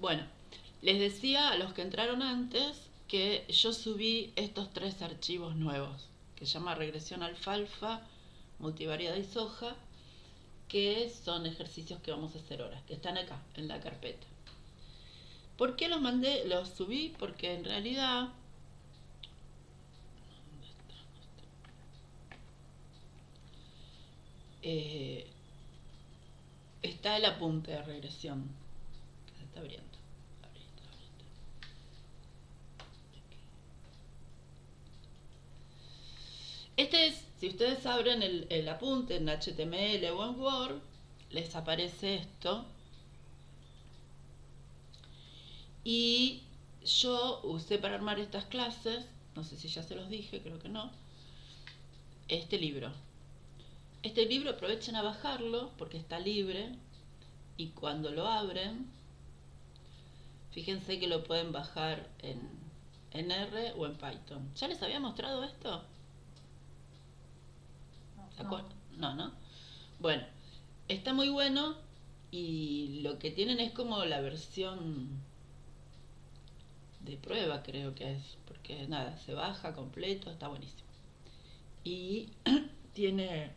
Bueno, les decía a los que entraron antes que yo subí estos 3 archivos nuevos, que se llama regresión alfalfa, multivariada y soja, que son ejercicios que vamos a hacer ahora, que están acá, en la carpeta. ¿Por qué los mandé? Los subí porque en realidad... está el apunte de regresión, que se está abriendo. Este es, si ustedes abren el apunte en HTML o en Word, les aparece esto. Y yo usé para armar estas clases, no sé si ya se los dije, creo que no, este libro. Este libro aprovechen a bajarlo porque está libre y cuando lo abren, fíjense que lo pueden bajar en R o en Python. ¿Ya les había mostrado esto? No. Bueno, está muy bueno y lo que tienen es como la versión de prueba, creo que es, porque nada, se baja completo, está buenísimo. Y tiene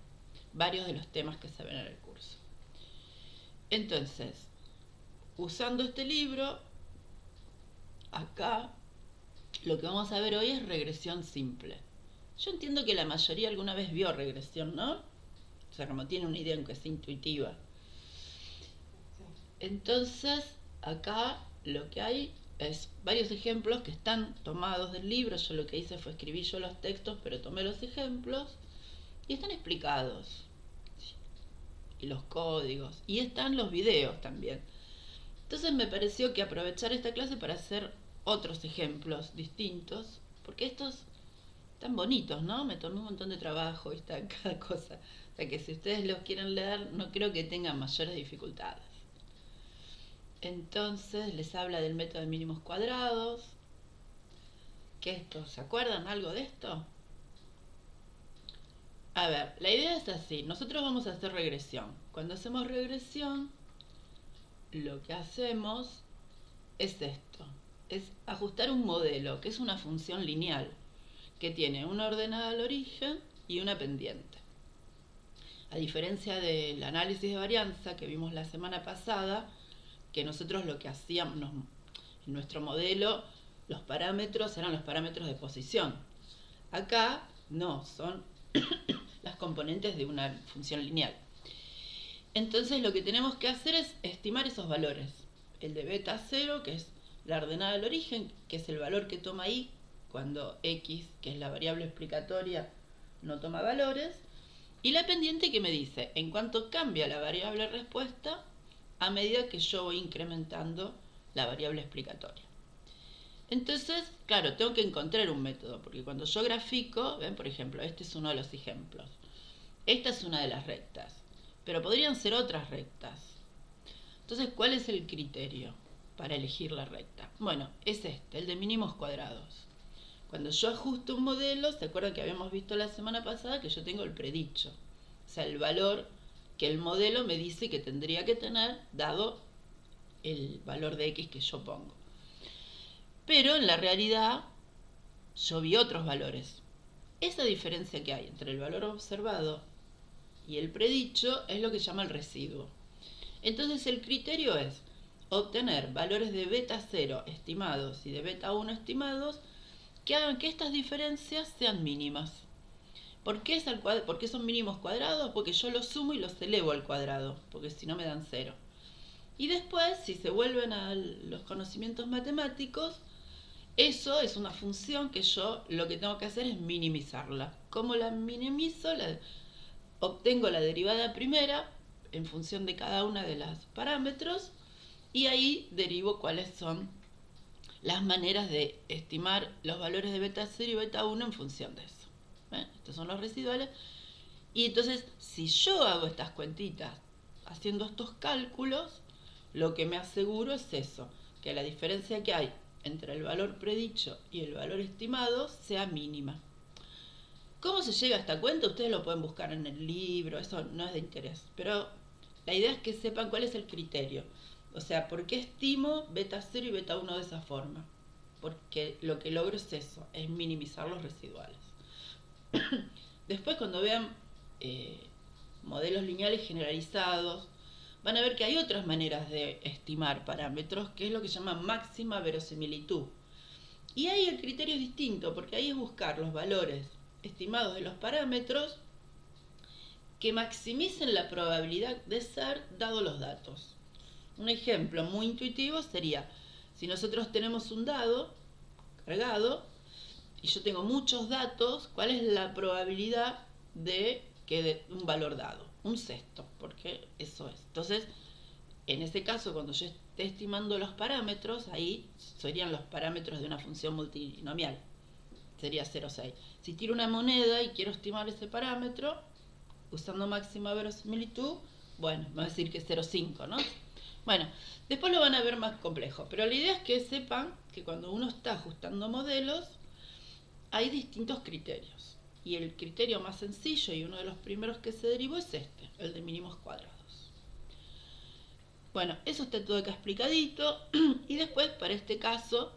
varios de los temas que se ven en el curso. Entonces, usando este libro, acá lo que vamos a ver hoy es regresión simple. Yo entiendo que la mayoría alguna vez vio regresión, ¿no? O sea, como tiene una idea aunque sea intuitiva. Entonces, acá lo que hay es varios ejemplos que están tomados del libro. Yo lo que hice fue escribir yo los textos, pero tomé los ejemplos y están explicados. Y los códigos. Y están los videos también. Entonces me pareció que aprovechar esta clase para hacer otros ejemplos distintos, porque estos están bonitos, ¿no? Me tomé un montón de trabajo y está cada cosa. O sea que si ustedes los quieren leer, no creo que tengan mayores dificultades. Entonces les habla del método de mínimos cuadrados. ¿Qué es esto? ¿Se acuerdan algo de esto? A ver, la idea es así. Nosotros vamos a hacer regresión. Cuando hacemos regresión, lo que hacemos es esto. Es ajustar un modelo, que es una función lineal, que tiene una ordenada al origen y una pendiente. A diferencia del análisis de varianza que vimos la semana pasada, que nosotros lo que hacíamos en nuestro modelo, los parámetros eran los parámetros de posición. Acá no, son las componentes de una función lineal. Entonces lo que tenemos que hacer es estimar esos valores. El de beta 0, que es la ordenada del origen, que es el valor que toma i cuando x, que es la variable explicatoria, no toma valores. Y la pendiente que me dice en cuánto cambia la variable respuesta a medida que yo voy incrementando la variable explicatoria. Entonces, claro, tengo que encontrar un método, porque cuando yo grafico, ven, por ejemplo, este es uno de los ejemplos. Esta es una de las rectas, pero podrían ser otras rectas. Entonces, ¿cuál es el criterio para elegir la recta? Bueno, es este, el de mínimos cuadrados. Cuando yo ajusto un modelo, ¿se acuerdan que habíamos visto la semana pasada que yo tengo el predicho? O sea, el valor que el modelo me dice que tendría que tener dado el valor de x que yo pongo. Pero en la realidad yo vi otros valores. Esa diferencia que hay entre el valor observado y el predicho es lo que se llama el residuo. Entonces el criterio es obtener valores de beta 0 estimados y de beta 1 estimados que hagan que estas diferencias sean mínimas. ¿Por qué son mínimos cuadrados? Porque yo los sumo y los elevo al cuadrado, porque si no me dan 0. Y después, si se vuelven a los conocimientos matemáticos, eso es una función que yo lo que tengo que hacer es minimizarla. ¿Cómo la minimizo? Obtengo la derivada primera en función de cada una de los parámetros y ahí derivo cuáles son las maneras de estimar los valores de beta 0 y beta 1 en función de eso. Estos son los residuales. Y entonces, si yo hago estas cuentitas haciendo estos cálculos, lo que me aseguro es eso, que la diferencia que hay entre el valor predicho y el valor estimado sea mínima. ¿Cómo se llega a esta cuenta? Ustedes lo pueden buscar en el libro, eso no es de interés. Pero la idea es que sepan cuál es el criterio. O sea, ¿por qué estimo beta 0 y beta 1 de esa forma? Porque lo que logro es eso, es minimizar los residuales. Después, cuando vean modelos lineales generalizados, van a ver que hay otras maneras de estimar parámetros, que es lo que se llama máxima verosimilitud. Y ahí el criterio es distinto, porque ahí es buscar los valores estimados de los parámetros que maximicen la probabilidad de ser dado los datos. Un ejemplo muy intuitivo sería, si nosotros tenemos un dado cargado y yo tengo muchos datos, ¿cuál es la probabilidad de que dé un valor dado? Un sexto, porque eso es. Entonces, en ese caso, cuando yo esté estimando los parámetros, ahí serían los parámetros de una función multinomial. Sería 0,6. Si tiro una moneda y quiero estimar ese parámetro, usando máxima verosimilitud, bueno, me va a decir que es 0,5, ¿no? Bueno, después lo van a ver más complejo, pero la idea es que sepan que cuando uno está ajustando modelos, hay distintos criterios. Y el criterio más sencillo y uno de los primeros que se derivó es este, el de mínimos cuadrados. Bueno, eso está todo acá explicadito. Y después, para este caso,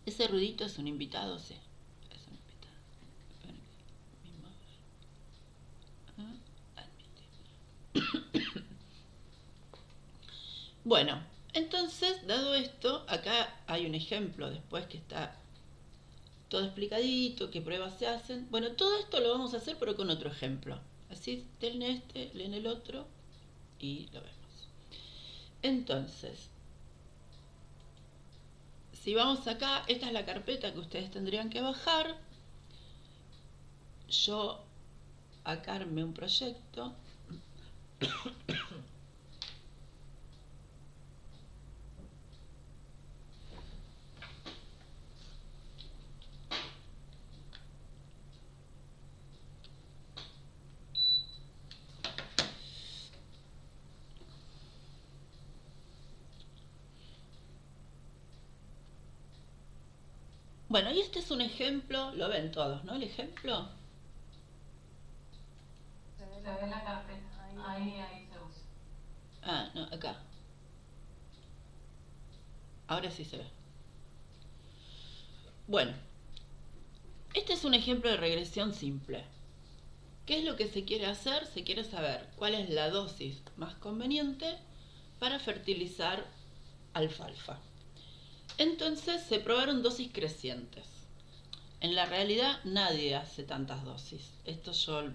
ese ruidito es un invitado, sí. Es un invitado. Bueno, entonces, dado esto, acá hay un ejemplo después que está todo explicadito, qué pruebas se hacen. Bueno, todo esto lo vamos a hacer pero con otro ejemplo. Así, leen este, leen el otro y lo vemos. Entonces, si vamos acá, esta es la carpeta que ustedes tendrían que bajar. Yo acá armé un proyecto. Bueno, y este es un ejemplo, lo ven todos, ¿no? El ejemplo. Se ve la carpeta, ahí se usa. Ah, no, acá. Ahora sí se ve. Bueno, este es un ejemplo de regresión simple. ¿Qué es lo que se quiere hacer? Se quiere saber cuál es la dosis más conveniente para fertilizar alfalfa. Entonces se probaron dosis crecientes. En la realidad nadie hace tantas dosis. Estos son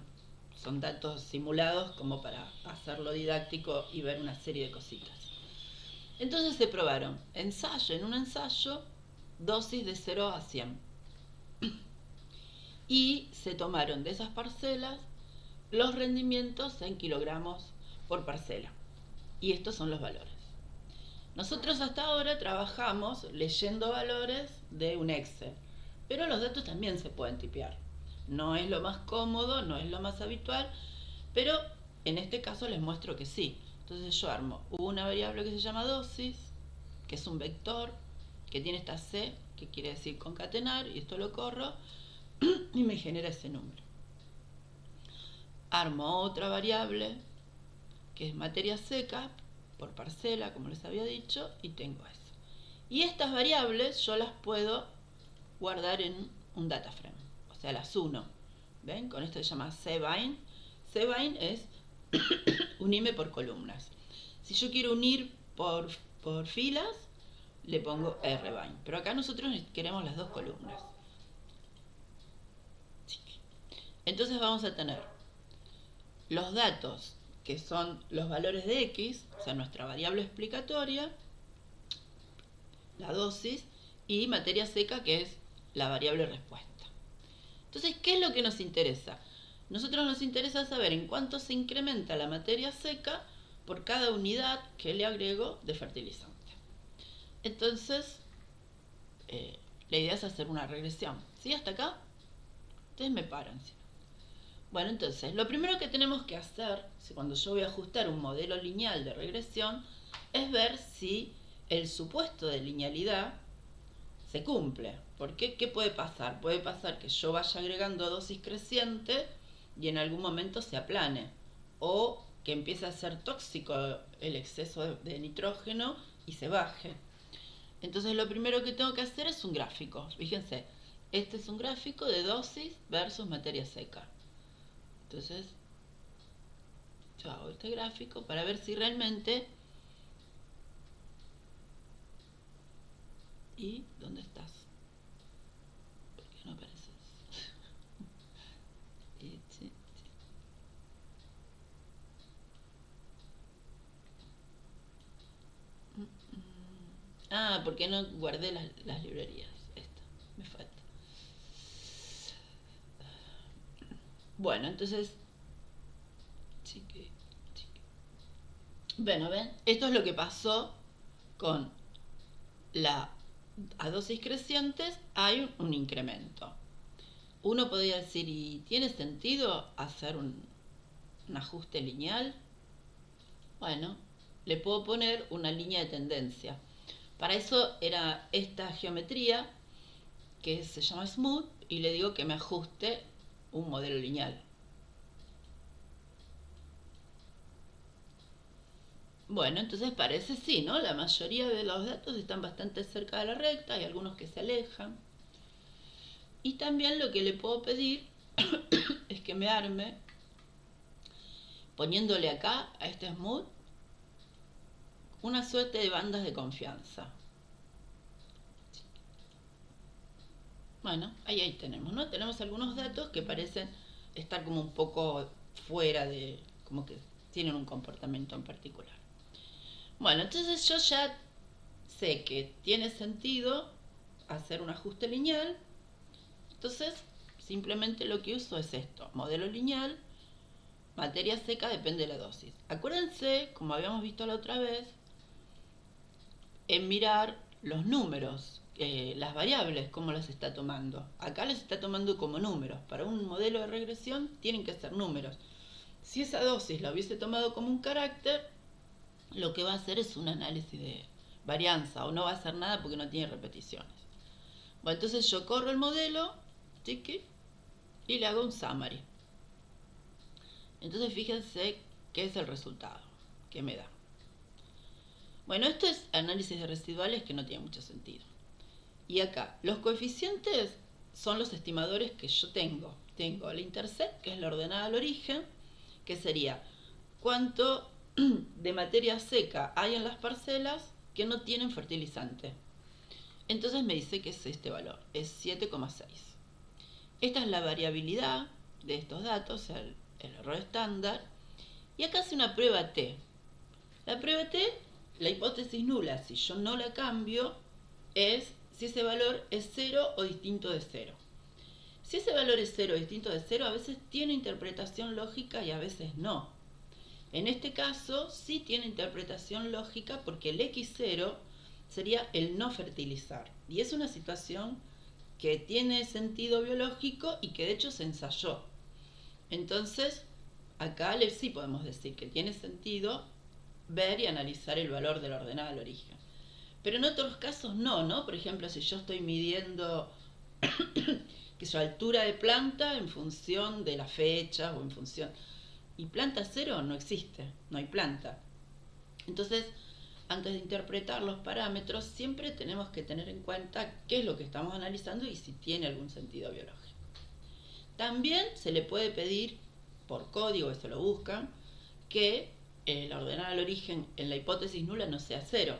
datos simulados como para hacerlo didáctico y ver una serie de cositas. Entonces se probaron en un ensayo, dosis de 0 a 100. Y se tomaron de esas parcelas los rendimientos en kilogramos por parcela. Y estos son los valores. Nosotros hasta ahora trabajamos leyendo valores de un Excel, pero los datos también se pueden tipear. No es lo más cómodo, no es lo más habitual, pero en este caso les muestro que sí. Entonces yo armo una variable que se llama dosis, que es un vector, que tiene esta C, que quiere decir concatenar, y esto lo corro, y me genera ese número. Armo otra variable, que es materia seca, por parcela, como les había dicho, y tengo eso. Y estas variables yo las puedo guardar en un data frame, o sea, las uno. ¿Ven? Con esto se llama cbind. Cbind es unirme por columnas. Si yo quiero unir por filas, le pongo rbind. Pero acá nosotros queremos las dos columnas. Entonces vamos a tener los datos, que son los valores de X, o sea, nuestra variable explicatoria, la dosis, y materia seca, que es la variable respuesta. Entonces, ¿qué es lo que nos interesa? Nosotros nos interesa saber en cuánto se incrementa la materia seca por cada unidad que le agrego de fertilizante. Entonces, la idea es hacer una regresión. ¿Sí? ¿Hasta acá? Ustedes me paran. ¿Sí? Bueno, entonces, lo primero que tenemos que hacer, cuando yo voy a ajustar un modelo lineal de regresión, es ver si el supuesto de linealidad se cumple. Porque, ¿qué puede pasar? Puede pasar que yo vaya agregando dosis creciente y en algún momento se aplane. O que empiece a ser tóxico el exceso de nitrógeno y se baje. Entonces lo primero que tengo que hacer es un gráfico. Fíjense, este es un gráfico de dosis versus materia seca. Entonces yo hago este gráfico para ver si realmente... ¿Y dónde estás? ¿Por qué no apareces? Ah, porque no guardé las librerías. Esto, me falta. Bueno, entonces... Bueno, ¿ven? Esto es lo que pasó con a dosis crecientes hay un incremento. Uno podría decir, ¿y tiene sentido hacer un ajuste lineal? Bueno, le puedo poner una línea de tendencia. Para eso era esta geometría que se llama Smooth y le digo que me ajuste un modelo lineal. Bueno, entonces parece sí, ¿no? La mayoría de los datos están bastante cerca de la recta, hay algunos que se alejan. Y también lo que le puedo pedir es que me arme, poniéndole acá a este Smooth, una suerte de bandas de confianza. Bueno, ahí tenemos, ¿no? Tenemos algunos datos que parecen estar como un poco fuera de, como que tienen un comportamiento en particular. Bueno, entonces yo ya sé que tiene sentido hacer un ajuste lineal. Entonces, simplemente lo que uso es esto, modelo lineal, materia seca depende de la dosis. Acuérdense, como habíamos visto la otra vez, en mirar los números, las variables, cómo las está tomando. Acá las está tomando como números. Para un modelo de regresión tienen que ser números. Si esa dosis la hubiese tomado como un carácter, lo que va a hacer es un análisis de varianza o no va a hacer nada porque no tiene repeticiones. Bueno, entonces yo corro el modelo y le hago un summary. Entonces fíjense qué es el resultado que me da. Bueno, esto es análisis de residuales que no tiene mucho sentido. Y acá, los coeficientes son los estimadores que yo tengo. Tengo el intercept, que es la ordenada al origen, que sería cuánto de materia seca hay en las parcelas que no tienen fertilizante. Entonces me dice que es este valor, es 7,6. Esta es la variabilidad de estos datos, el error estándar. Y acá hace una prueba T. La prueba T, la hipótesis nula, si yo no la cambio, es si ese valor es 0 o distinto de 0. Si ese valor es 0 o distinto de 0, a veces tiene interpretación lógica y a veces no. En este caso sí tiene interpretación lógica porque el X0 sería el no fertilizar. Y es una situación que tiene sentido biológico y que de hecho se ensayó. Entonces, acá sí podemos decir que tiene sentido ver y analizar el valor de la ordenada al origen. Pero en otros casos no, ¿no? Por ejemplo, si yo estoy midiendo que su altura de planta en función de la fecha o en función... Y planta cero no existe, no hay planta. Entonces, antes de interpretar los parámetros, siempre tenemos que tener en cuenta qué es lo que estamos analizando y si tiene algún sentido biológico. También se le puede pedir, por código, eso lo buscan, que la ordenada al origen en la hipótesis nula no sea 0.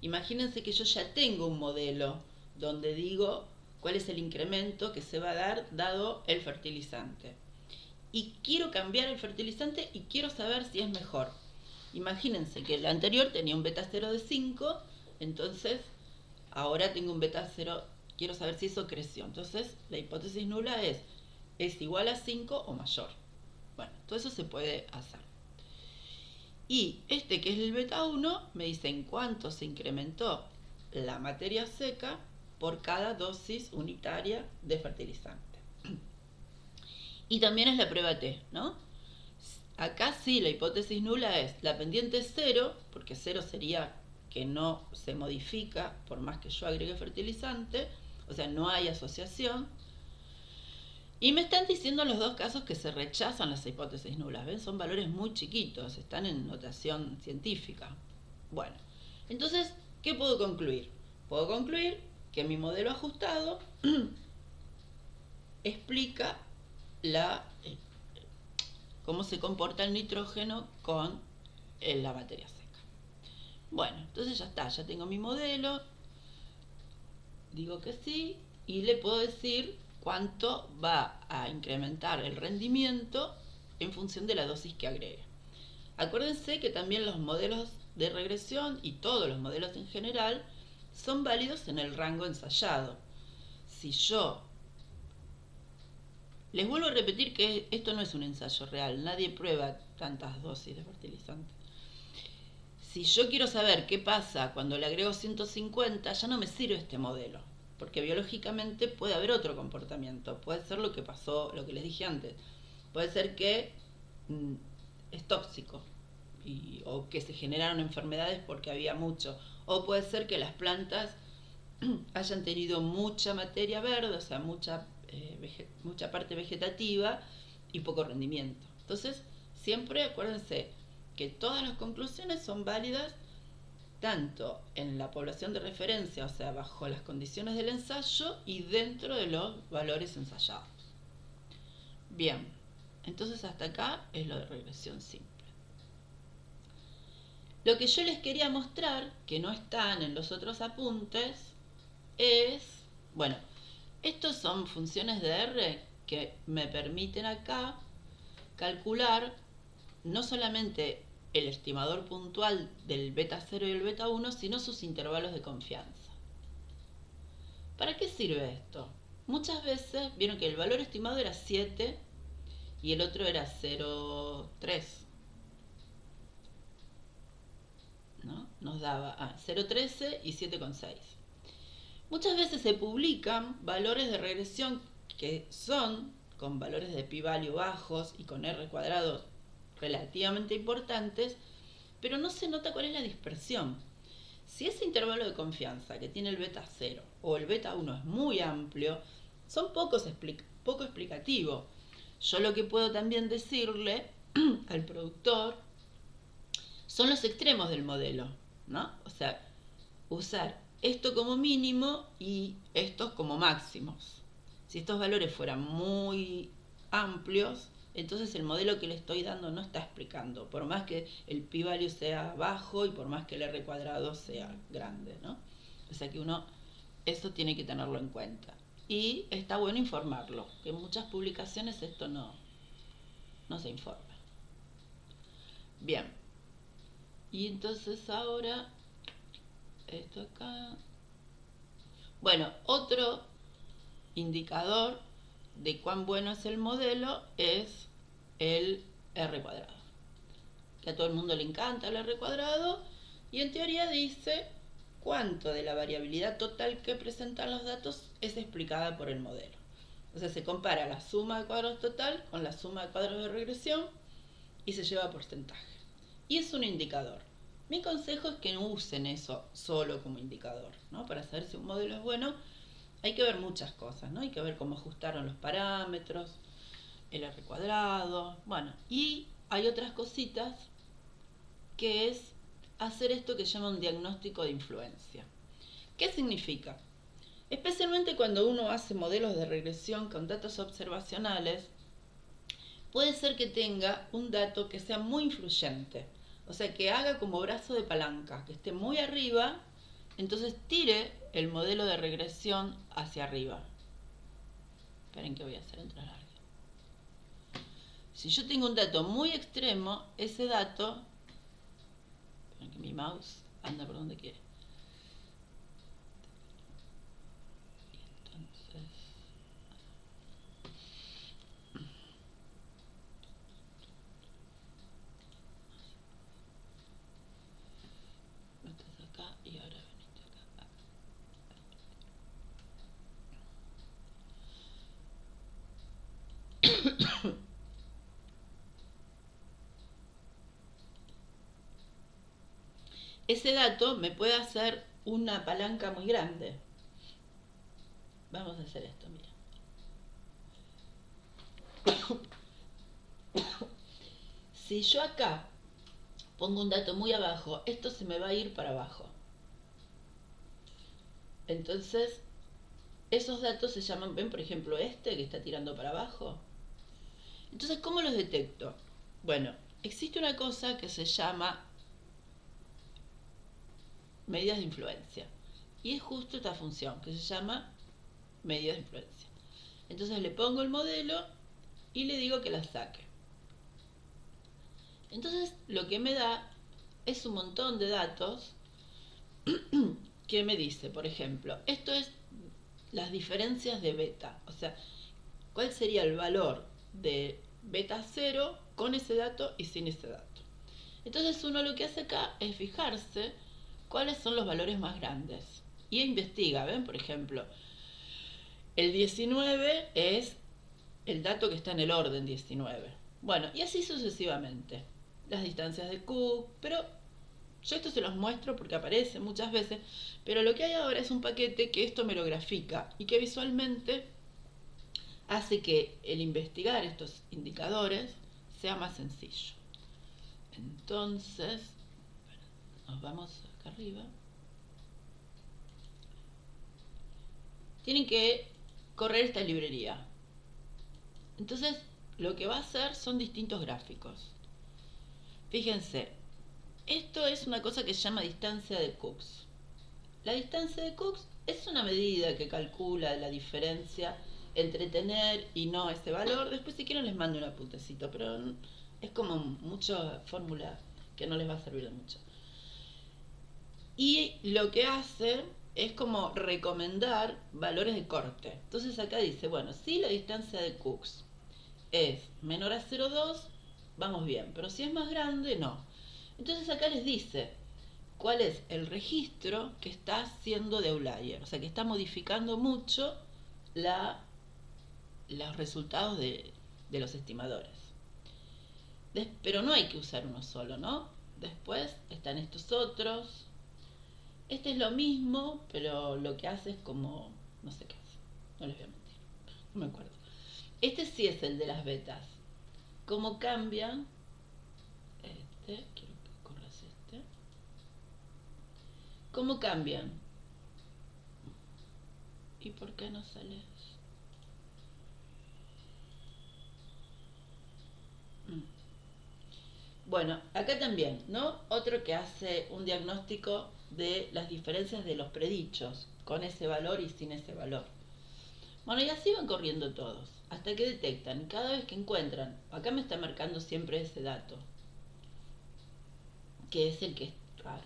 Imagínense que yo ya tengo un modelo donde digo cuál es el incremento que se va a dar dado el fertilizante. Y quiero cambiar el fertilizante y quiero saber si es mejor. Imagínense que el anterior tenía un beta 0 de 5, entonces ahora tengo un beta 0, quiero saber si eso creció. Entonces la hipótesis nula es igual a 5 o mayor. Bueno, todo eso se puede hacer. Y este que es el beta 1 me dice en cuánto se incrementó la materia seca por cada dosis unitaria de fertilizante. Y también es la prueba T, ¿no? Acá sí, la hipótesis nula es la pendiente es 0, porque 0 sería que no se modifica por más que yo agregue fertilizante, o sea, no hay asociación. Y me están diciendo los dos casos que se rechazan las hipótesis nulas. ¿Ven? Son valores muy chiquitos, están en notación científica. Bueno, entonces, ¿qué puedo concluir? Puedo concluir que mi modelo ajustado explica cómo se comporta el nitrógeno con la materia seca. Bueno, entonces ya está, ya tengo mi modelo, digo que sí, y le puedo decir cuánto va a incrementar el rendimiento en función de la dosis que agregue. Acuérdense que también los modelos de regresión y todos los modelos en general son válidos en el rango ensayado. Si yo les vuelvo a repetir que esto no es un ensayo real, nadie prueba tantas dosis de fertilizante. Si yo quiero saber qué pasa cuando le agrego 150, ya no me sirve este modelo, porque biológicamente puede haber otro comportamiento. Puede ser lo que pasó, lo que les dije antes. Puede ser que es tóxico o que se generaron enfermedades porque había mucho. O puede ser que las plantas hayan tenido mucha materia verde, o sea, mucha parte vegetativa y poco rendimiento. Entonces, siempre acuérdense que todas las conclusiones son válidas tanto en la población de referencia, o sea, bajo las condiciones del ensayo y dentro de los valores ensayados. Bien, entonces hasta acá es lo de regresión simple. Lo que yo les quería mostrar, que no están en los otros apuntes, es, bueno, estos son funciones de R que me permiten acá calcular no solamente el estimador puntual del beta 0 y el beta 1, sino sus intervalos de confianza. ¿Para qué sirve esto? Muchas veces vieron que el valor estimado era 7 y el otro era 0,3. ¿No? Nos daba 0,13 y 7,6. Muchas veces se publican valores de regresión que son con valores de p-value bajos y con R cuadrado relativamente importantes, pero no se nota cuál es la dispersión. Si ese intervalo de confianza que tiene el beta 0 o el beta 1 es muy amplio, son poco explicativo. Yo lo que puedo también decirle al productor son los extremos del modelo, ¿no? O sea, usar esto como mínimo y estos como máximos. Si estos valores fueran muy amplios, entonces el modelo que le estoy dando no está explicando, por más que el p-value sea bajo y por más que el R cuadrado sea grande, ¿no? O sea que uno eso tiene que tenerlo en cuenta. Y está bueno informarlo, que en muchas publicaciones esto no se informa. Bien. Y entonces ahora, esto acá. Bueno, otro indicador de cuán bueno es el modelo es el R cuadrado. Que a todo el mundo le encanta el R cuadrado y en teoría dice cuánto de la variabilidad total que presentan los datos es explicada por el modelo. O sea, se compara la suma de cuadros total con la suma de cuadros de regresión y se lleva porcentaje. Y es un indicador. Mi consejo es que no usen eso solo como indicador, ¿no? Para saber si un modelo es bueno, hay que ver muchas cosas, ¿no? Hay que ver cómo ajustaron los parámetros, el R cuadrado, bueno, y hay otras cositas que es hacer esto que llaman diagnóstico de influencia. ¿Qué significa? Especialmente cuando uno hace modelos de regresión con datos observacionales, puede ser que tenga un dato que sea muy influyente, o sea, que haga como brazo de palanca, que esté muy arriba, entonces tire el modelo de regresión hacia arriba. Esperen que voy a hacer entrar a alguien. Si yo tengo un dato muy extremo, ese dato, esperen que mi mouse anda por donde quiere. Ese dato me puede hacer una palanca muy grande. Vamos a hacer esto, mira. Si yo acá pongo un dato muy abajo, esto se me va a ir para abajo. Entonces, esos datos se llaman, ven por ejemplo este que está tirando para abajo. Entonces, ¿cómo los detecto? Bueno, existe una cosa que se llama medidas de influencia. Y es justo esta función que se llama medidas de influencia. Entonces le pongo el modelo y le digo que la saque. Entonces lo que me da es un montón de datos que me dice, por ejemplo, esto es las diferencias de beta. O sea, ¿cuál sería el valor de beta 0 con ese dato y sin ese dato? Entonces uno lo que hace acá es fijarse cuáles son los valores más grandes. Y investiga, ¿ven? Por ejemplo, el 19 es el dato que está en el orden 19. Bueno, y así sucesivamente. Las distancias de Cook, pero yo esto se los muestro porque aparece muchas veces, pero lo que hay ahora es un paquete que esto me lo grafica y que visualmente hace que el investigar estos indicadores sea más sencillo. Entonces, nos vamos acá arriba. Tienen que correr esta librería. Entonces, lo que va a hacer son distintos gráficos. Fíjense, esto es una cosa que se llama distancia de Cooks. La distancia de Cooks es una medida que calcula la diferencia entre tener y no ese valor. Después si quieren les mando un apuntecito, pero es como mucha fórmula que no les va a servir de mucho. Y lo que hace es como recomendar valores de corte. Entonces acá dice, bueno, si la distancia de Cooks es menor a 0,2, vamos bien, pero si es más grande, no. Entonces acá les dice cuál es el registro que está haciendo de outlier, o sea que está modificando mucho los resultados de los estimadores. Pero no hay que usar uno solo, ¿no? Después están estos otros. Este es lo mismo, pero lo que hace es como, no sé qué hace, no les voy a mentir, no me acuerdo. Este sí es el de las betas. ¿Cómo cambian? Quiero que corras este. ¿Cómo cambian? ¿Y por qué no sale? Bueno, acá también, ¿no? Otro que hace un diagnóstico de las diferencias de los predichos, con ese valor y sin ese valor. Bueno, y así van corriendo todos, hasta que detectan, cada vez que encuentran, acá me está marcando siempre ese dato, que es el que es raro.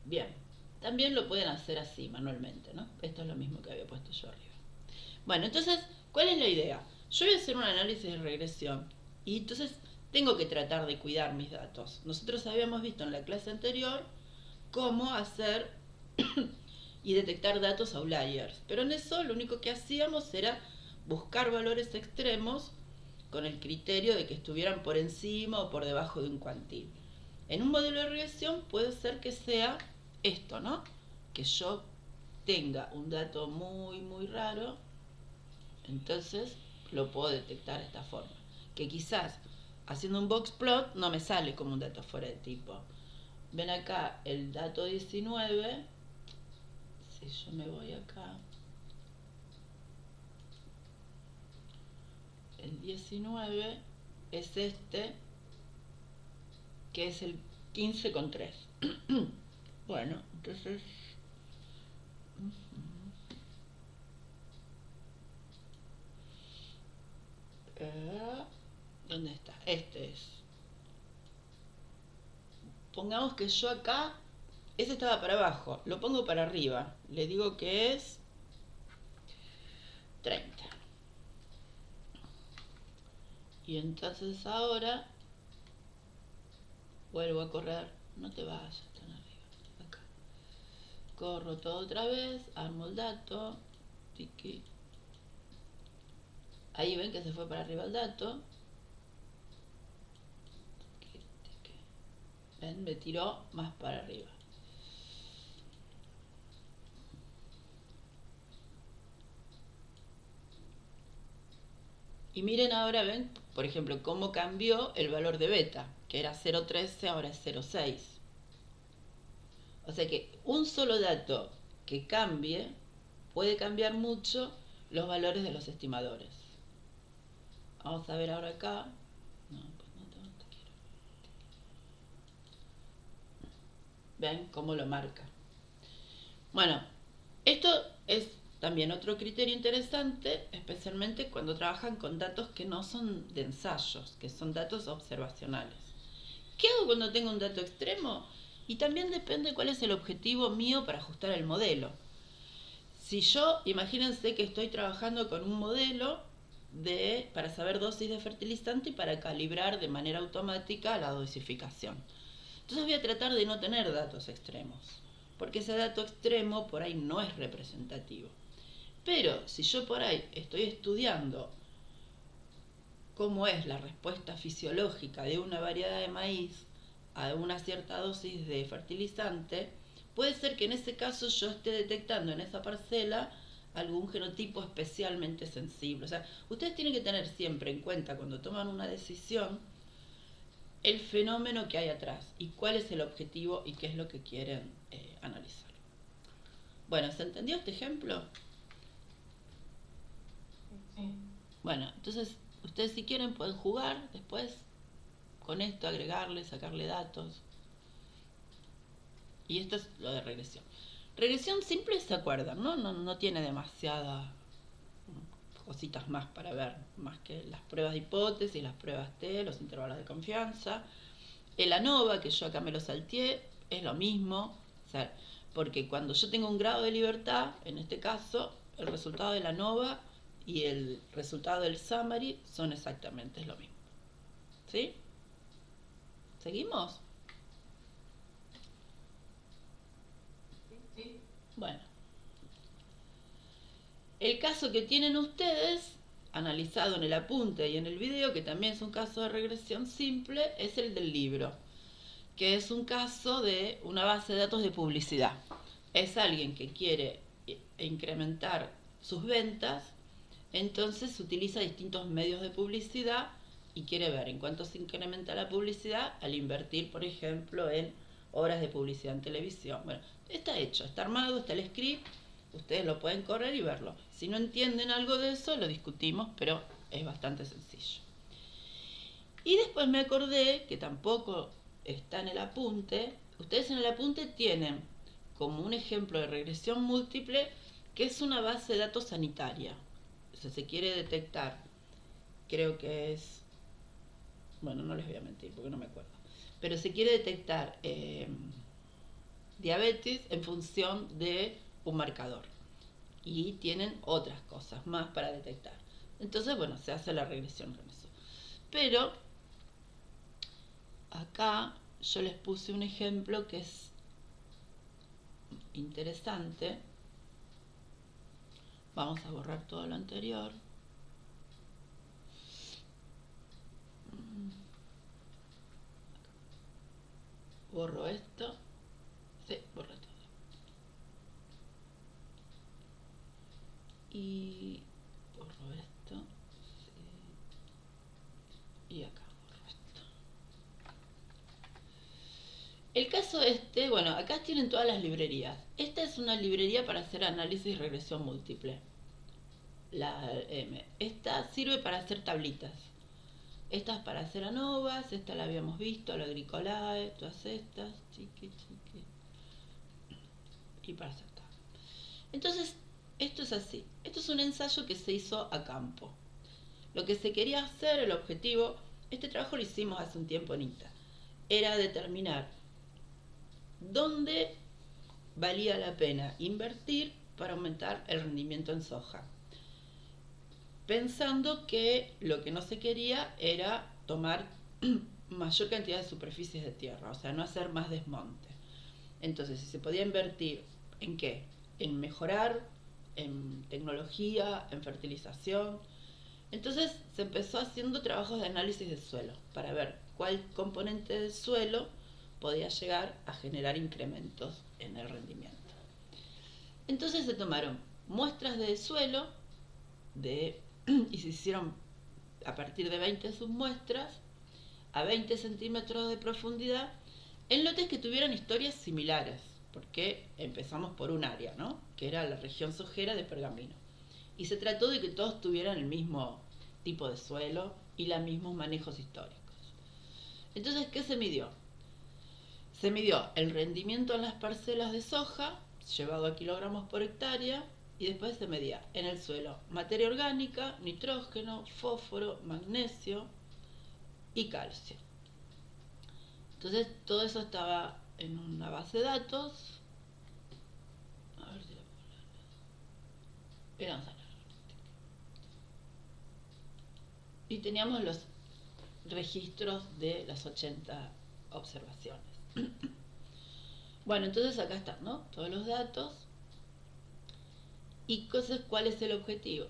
Bien, también lo pueden hacer así, manualmente, ¿no? Esto es lo mismo que había puesto yo arriba. Bueno, entonces, ¿cuál es la idea? Yo voy a hacer un análisis de regresión y entonces tengo que tratar de cuidar mis datos. Nosotros habíamos visto en la clase anterior cómo hacer y detectar datos outliers, pero en eso lo único que hacíamos era buscar valores extremos con el criterio de que estuvieran por encima o por debajo de un cuantil. En un modelo de regresión puede ser que sea esto, ¿no? Que yo tenga un dato muy, muy raro, entonces lo puedo detectar de esta forma. Que quizás haciendo un box plot no me sale como un dato fuera de tipo. Ven acá el dato 19. Si yo me voy acá, el 19 es este, que es el 15,3. Bueno, entonces ¿dónde está? Este es. Pongamos que yo acá, ese estaba para abajo, lo pongo para arriba, le digo que es 30. Y entonces ahora vuelvo a correr, no te vayas tan arriba, acá. Corro todo otra vez, armo el dato, tiki. Ahí ven que se fue para arriba el dato. ¿Ven? Me tiró más para arriba. Y miren ahora, ven, por ejemplo, cómo cambió el valor de beta, que era 0,13, ahora es 0,6. O sea que un solo dato que cambie puede cambiar mucho los valores de los estimadores. Vamos a ver ahora acá. No, pues no te quiero. Ven cómo lo marca. Bueno, esto es también otro criterio interesante, especialmente cuando trabajan con datos que no son de ensayos, que son datos observacionales. ¿Qué hago cuando tengo un dato extremo? Y también depende cuál es el objetivo mío para ajustar el modelo. Si yo, imagínense que estoy trabajando con un modelo para saber dosis de fertilizante y para calibrar de manera automática la dosificación. Entonces voy a tratar de no tener datos extremos, porque ese dato extremo por ahí no es representativo. Pero si yo por ahí estoy estudiando cómo es la respuesta fisiológica de una variedad de maíz a una cierta dosis de fertilizante, puede ser que en ese caso yo esté detectando en esa parcela algún genotipo especialmente sensible. O sea, ustedes tienen que tener siempre en cuenta cuando toman una decisión el fenómeno que hay atrás y cuál es el objetivo y qué es lo que quieren analizar. Bueno, ¿se entendió este ejemplo? Sí. Bueno, entonces ustedes si quieren pueden jugar después con esto, agregarle, sacarle datos. Y esto es lo de regresión. Regresión simple, ¿se acuerdan? No tiene demasiadas cositas más para ver, más que las pruebas de hipótesis, las pruebas T, los intervalos de confianza. El ANOVA, que yo acá me lo salteé, es lo mismo. O sea, porque cuando yo tengo un grado de libertad, en este caso, el resultado de la ANOVA y el resultado del summary son exactamente lo mismo. ¿Sí? ¿Seguimos? Sí. Bueno. El caso que tienen ustedes, analizado en el apunte y en el video, que también es un caso de regresión simple, es el del libro, que es un caso de una base de datos de publicidad. Es alguien que quiere incrementar sus ventas, entonces utiliza distintos medios de publicidad y quiere ver en cuánto se incrementa la publicidad al invertir, por ejemplo, en horas de publicidad en televisión. Bueno, está hecho, está armado, está el script, ustedes lo pueden correr y verlo. Si no entienden algo de eso, lo discutimos, pero es bastante sencillo. Y después me acordé que tampoco está en el apunte. Ustedes en el apunte tienen como un ejemplo de regresión múltiple, que es una base de datos sanitaria. O sea, se quiere detectar, creo que es, bueno, no les voy a mentir porque no me acuerdo, pero se quiere detectar diabetes en función de un marcador. Y tienen otras cosas más para detectar. Entonces, bueno, se hace la regresión con eso. Pero acá yo les puse un ejemplo que es interesante. Vamos a borrar todo lo anterior. Borro esto. Sí, borro todo. Y borro esto. Sí. Y acá borro esto. El caso bueno, acá tienen todas las librerías. Esta es una librería para hacer análisis y regresión múltiple. La M. Esta sirve para hacer tablitas. Esta es para hacer ANOVAs, esta la habíamos visto, la Agricolae, todas estas, chiqui. Y para hacer tablas. Entonces, esto es así. Esto es un ensayo que se hizo a campo. Lo que se quería hacer, el objetivo, este trabajo lo hicimos hace un tiempo en ITA, era determinar dónde valía la pena invertir para aumentar el rendimiento en soja, pensando que lo que no se quería era tomar mayor cantidad de superficies de tierra, o sea, no hacer más desmonte. Entonces, si se podía invertir en qué, en mejorar, en tecnología, en fertilización. Entonces se empezó haciendo trabajos de análisis de suelo para ver cuál componente del suelo podía llegar a generar incrementos en el rendimiento. Entonces se tomaron muestras de suelo y se hicieron a partir de 20 submuestras a 20 centímetros de profundidad en lotes que tuvieran historias similares, porque empezamos por un área, ¿no? Que era la región sojera de Pergamino. Y se trató de que todos tuvieran el mismo tipo de suelo y los mismos manejos históricos. Entonces, ¿qué se midió? Se midió el rendimiento en las parcelas de soja, llevado a kilogramos por hectárea, y después se medía en el suelo materia orgánica, nitrógeno, fósforo, magnesio y calcio. Entonces, todo eso estaba en una base de datos. A ver si lo puedo leer. Era un salario. Y teníamos los registros de las 80 observaciones. Bueno, entonces acá están, ¿no? Todos los datos. Y entonces, ¿cuál es el objetivo?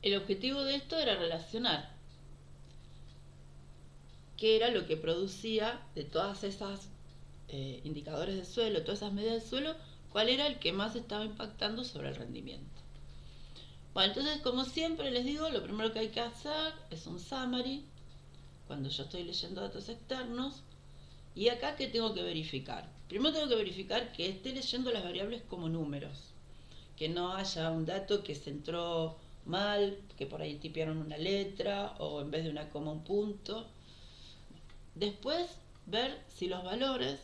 El objetivo de esto era relacionar qué era lo que producía de todas esas indicadores de suelo, todas esas medidas de suelo, cuál era el que más estaba impactando sobre el rendimiento. Bueno, entonces, como siempre les digo, lo primero que hay que hacer es un summary, cuando yo estoy leyendo datos externos. Y acá, ¿qué tengo que verificar? Primero tengo que verificar que esté leyendo las variables como números, que no haya un dato que se entró mal, que por ahí tipearon una letra o en vez de una coma un punto. Después, ver si los valores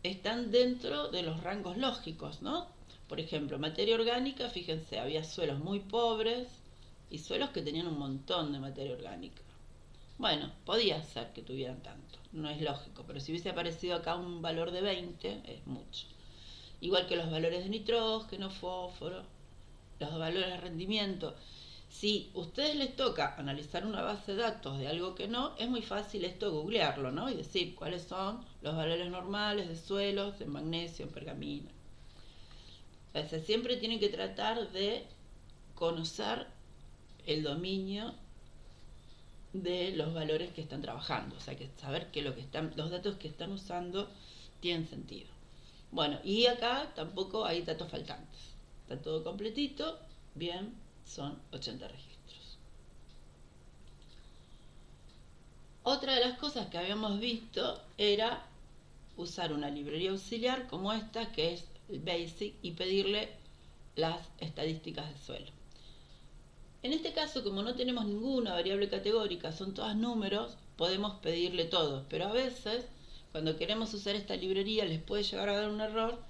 están dentro de los rangos lógicos, ¿no? Por ejemplo, materia orgánica, fíjense, había suelos muy pobres y suelos que tenían un montón de materia orgánica. Bueno, podía ser que tuvieran tanto, no es lógico, pero si hubiese aparecido acá un valor de 20, es mucho. Igual que los valores de nitrógeno, fósforo, los valores de rendimiento. Si a ustedes les toca analizar una base de datos de algo que no, es muy fácil esto googlearlo, ¿no? Y decir cuáles son los valores normales de suelos, de magnesio, en pergamino. O sea, siempre tienen que tratar de conocer el dominio de los valores que están trabajando, o sea, que saber que los datos que están usando tienen sentido. Bueno, y acá tampoco hay datos faltantes, está todo completito, bien, son 80 registros. Otra de las cosas que habíamos visto era usar una librería auxiliar como esta, que es el BASIC, y pedirle las estadísticas de suelo. En este caso, como no tenemos ninguna variable categórica, son todas números, podemos pedirle todo, pero a veces, cuando queremos usar esta librería, les puede llegar a dar un error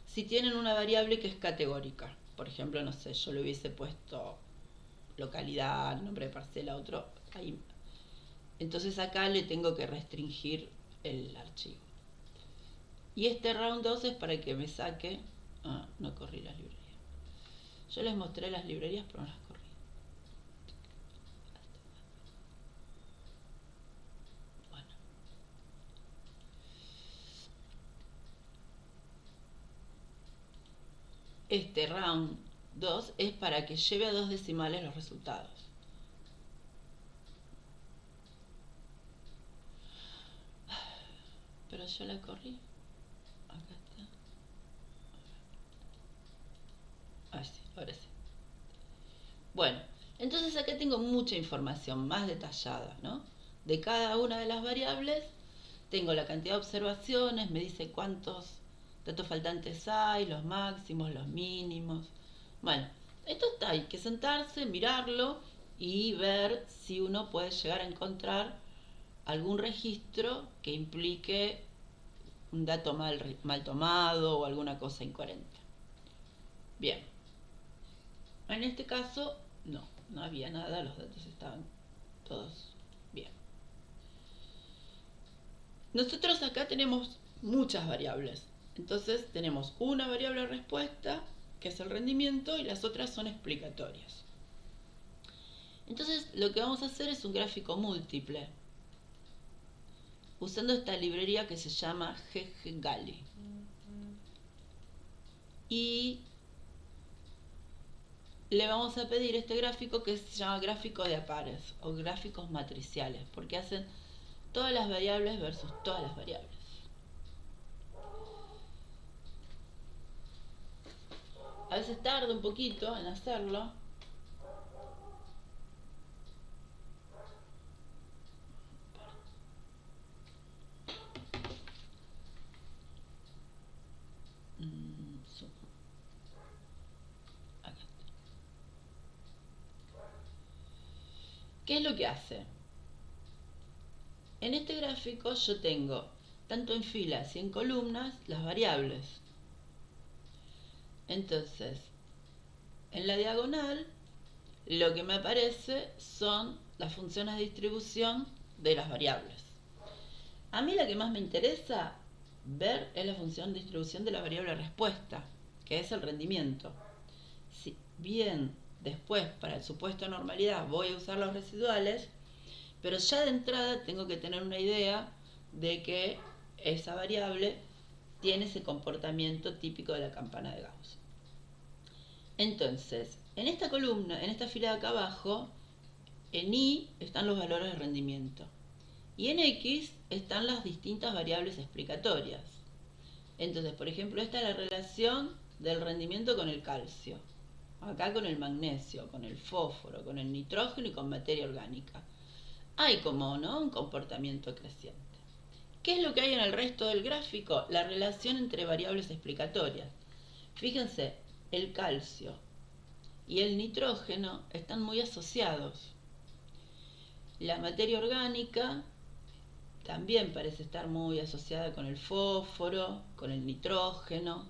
si tienen una variable que es categórica. Por ejemplo, no sé, yo le hubiese puesto localidad, nombre de parcela, otro, ahí. Entonces acá le tengo que restringir el archivo. Y este round 2 es para que me saque... Ah, no corrí las librerías. Yo les mostré las librerías, pero no las corrí. Bueno. Este round 2 es para que lleve a 2 decimales los resultados. Pero yo la corrí. Acá está. Ah, sí, ahora sí. Bueno, entonces acá tengo mucha información más detallada, ¿no? De cada una de las variables tengo la cantidad de observaciones, me dice cuántos datos faltantes hay, los máximos, los mínimos. Bueno, esto está, hay que sentarse, mirarlo y ver si uno puede llegar a encontrar algún registro que implique un dato mal tomado o alguna cosa incoherente. Bien, en este caso no había nada, los datos estaban todos bien. Nosotros acá tenemos muchas variables, entonces tenemos una variable de respuesta, que es el rendimiento, y las otras son explicatorias. Entonces lo que vamos a hacer es un gráfico múltiple, usando esta librería que se llama gggali. Y le vamos a pedir este gráfico que se llama gráfico de pares o gráficos matriciales, porque hacen todas las variables versus todas las variables. A veces tarda un poquito en hacerlo, ¿Qué es lo que hace? En este gráfico yo tengo, tanto en filas y en columnas, las variables. Entonces, en la diagonal, lo que me aparece son las funciones de distribución de las variables. A mí la que más me interesa ver es la función de distribución de la variable respuesta, que es el rendimiento. Si bien después, para el supuesto de normalidad, voy a usar los residuales, pero ya de entrada tengo que tener una idea de que esa variable tiene ese comportamiento típico de la campana de Gauss. Entonces, en esta columna, en esta fila de acá abajo, en Y están los valores de rendimiento y en X están las distintas variables explicatorias. Entonces, por ejemplo, esta es la relación del rendimiento con el calcio, acá con el magnesio, con el fósforo, con el nitrógeno y con materia orgánica. Hay como, ¿no?, un comportamiento creciente. ¿Qué es lo que hay en el resto del gráfico? La relación entre variables explicatorias. Fíjense, el calcio y el nitrógeno están muy asociados. La materia orgánica también parece estar muy asociada con el fósforo, con el nitrógeno.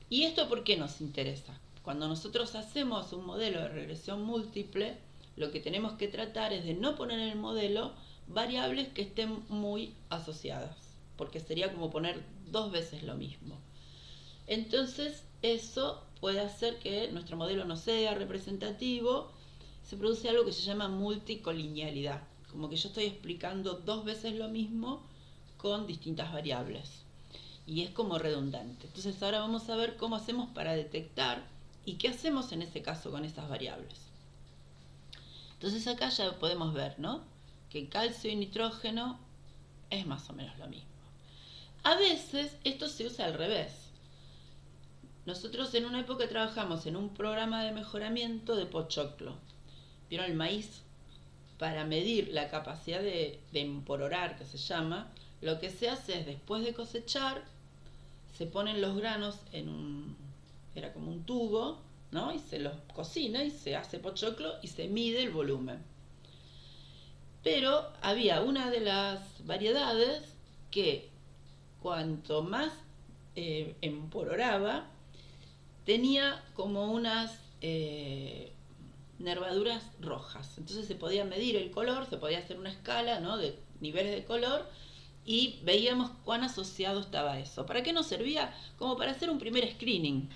¿Y esto por qué nos interesa? Cuando nosotros hacemos un modelo de regresión múltiple, lo que tenemos que tratar es de no poner en el modelo variables que estén muy asociadas, porque sería como poner dos veces lo mismo. Entonces, eso puede hacer que nuestro modelo no sea representativo. Se produce algo que se llama multicolinealidad, como que yo estoy explicando dos veces lo mismo con distintas variables y es como redundante. Entonces ahora vamos a ver cómo hacemos para detectar y qué hacemos en ese caso con esas variables. Entonces acá ya podemos ver, ¿no?, que calcio y nitrógeno es más o menos lo mismo. A veces esto se usa al revés. Nosotros en una época trabajamos en un programa de mejoramiento de pochoclo. ¿Vieron el maíz? Para medir la capacidad de empororar, que se llama, lo que se hace es, después de cosechar, se ponen los granos en era como un tubo, ¿no?, y se los cocina y se hace pochoclo y se mide el volumen. Pero había una de las variedades que cuanto más empororaba, tenía como unas nervaduras rojas. Entonces se podía medir el color, se podía hacer una escala, ¿no?, de niveles de color y veíamos cuán asociado estaba eso. ¿Para qué nos servía? Como para hacer un primer screening,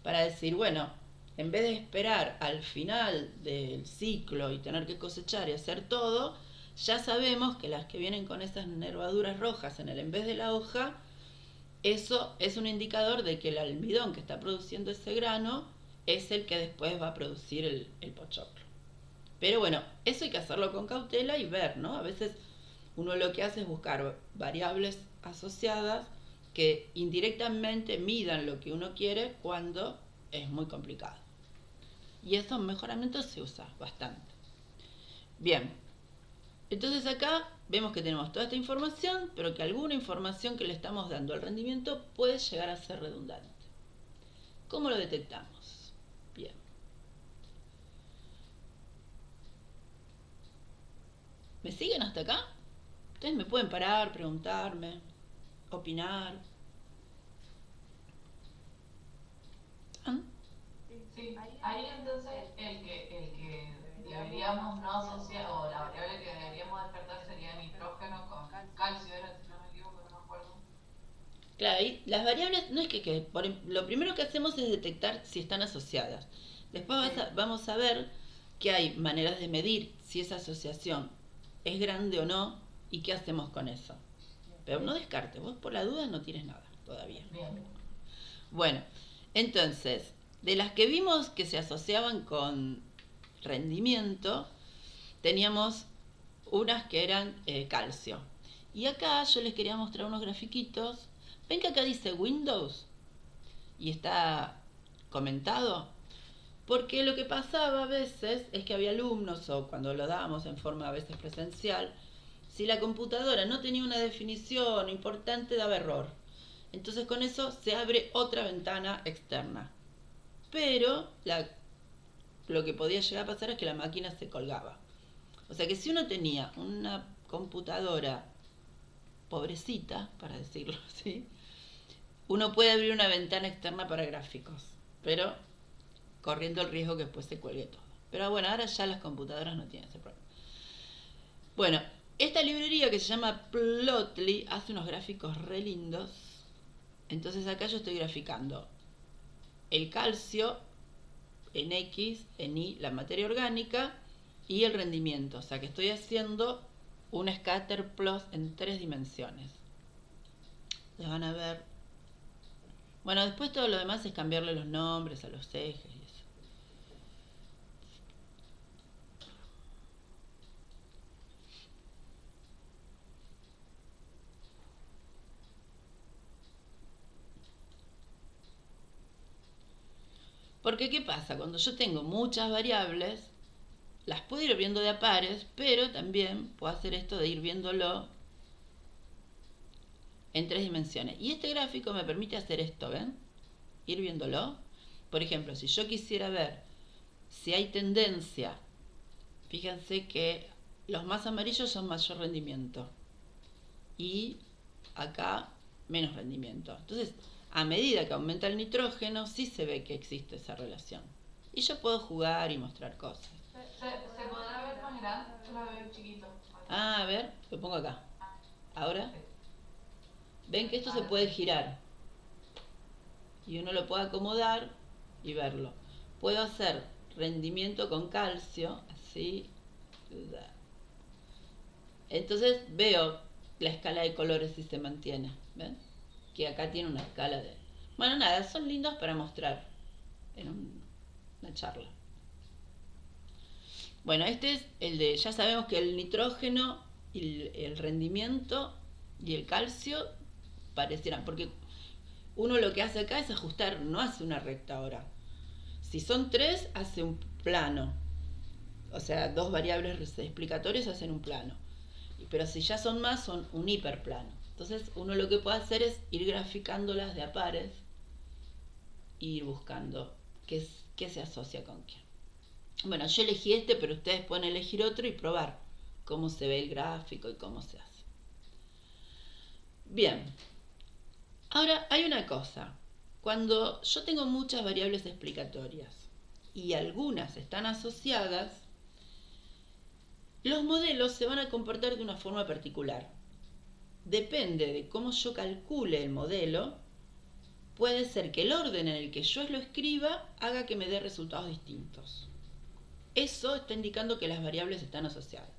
para decir, bueno, en vez de esperar al final del ciclo y tener que cosechar y hacer todo, ya sabemos que las que vienen con esas nervaduras rojas en vez de la hoja, eso es un indicador de que el almidón que está produciendo ese grano es el que después va a producir el pochoclo. Pero bueno, eso hay que hacerlo con cautela y ver, ¿no? A veces uno lo que hace es buscar variables asociadas que indirectamente midan lo que uno quiere cuando es muy complicado. Y estos mejoramientos se usa bastante. Bien, entonces acá vemos que tenemos toda esta información, pero que alguna información que le estamos dando al rendimiento puede llegar a ser redundante. ¿Cómo lo detectamos? Bien. ¿Me siguen hasta acá? Ustedes me pueden parar, preguntarme, opinar. ¿Ah? Sí, ahí entonces el que deberíamos no asociar, o la variable que deberíamos despertar sería nitrógeno con calcio, era, si no me equivoco, no me acuerdo. Claro, y las variables no es que lo primero que hacemos es detectar si están asociadas. Después vamos a ver que hay maneras de medir si esa asociación es grande o no y qué hacemos con eso. Pero no descartes, vos por la duda no tienes nada todavía. Bien. Bueno, entonces, de las que vimos que se asociaban con rendimiento, teníamos unas que eran calcio. Y acá yo les quería mostrar unos grafiquitos. ¿Ven que acá dice Windows? Y está comentado. Porque lo que pasaba a veces es que había alumnos, o cuando lo dábamos en forma a veces presencial, si la computadora no tenía una definición importante, daba error. Entonces con eso se abre otra ventana externa. Pero lo que podía llegar a pasar es que la máquina se colgaba. O sea que si uno tenía una computadora pobrecita, para decirlo así, uno puede abrir una ventana externa para gráficos, pero corriendo el riesgo que después se cuelgue todo. Pero bueno, ahora ya las computadoras no tienen ese problema. Bueno, esta librería que se llama Plotly hace unos gráficos re lindos. Entonces acá yo estoy graficando el calcio en X, en Y, la materia orgánica y el rendimiento. O sea que estoy haciendo un scatter plot en 3 dimensiones. Les van a ver. Bueno, después todo lo demás es cambiarle los nombres a los ejes y eso. Porque ¿qué pasa? Cuando yo tengo muchas variables, las puedo ir viendo de a pares, pero también puedo hacer esto de ir viéndolo en 3 dimensiones. Y este gráfico me permite hacer esto, ¿ven? Ir viéndolo. Por ejemplo, si yo quisiera ver si hay tendencia, fíjense que los más amarillos son mayor rendimiento y acá menos rendimiento. Entonces, a medida que aumenta el nitrógeno, sí se ve que existe esa relación. Y yo puedo jugar y mostrar cosas. ¿Se podrá ver más grande? Yo lo veo chiquito. Ah, a ver, lo pongo acá. Ahora, ven que esto se puede girar. Y uno lo puede acomodar y verlo. Puedo hacer rendimiento con calcio, así. Entonces veo la escala de colores si se mantiene. ¿Ven? Que acá tiene una escala de... Bueno, nada, son lindos para mostrar en una charla. Bueno, este es el de... Ya sabemos que el nitrógeno y el rendimiento y el calcio parecieran... Porque uno lo que hace acá es ajustar, no hace una recta ahora. Si son 3, hace un plano. O sea, 2 variables explicatorias hacen un plano. Pero si ya son más, son un hiperplano. Entonces uno lo que puede hacer es ir graficándolas de a pares e ir buscando qué se asocia con qué. Bueno, yo elegí este, pero ustedes pueden elegir otro y probar cómo se ve el gráfico y cómo se hace. Bien, ahora hay una cosa. Cuando yo tengo muchas variables explicatorias y algunas están asociadas, los modelos se van a comportar de una forma particular. Depende de cómo yo calcule el modelo, puede ser que el orden en el que yo lo escriba haga que me dé resultados distintos. Eso está indicando que las variables están asociadas.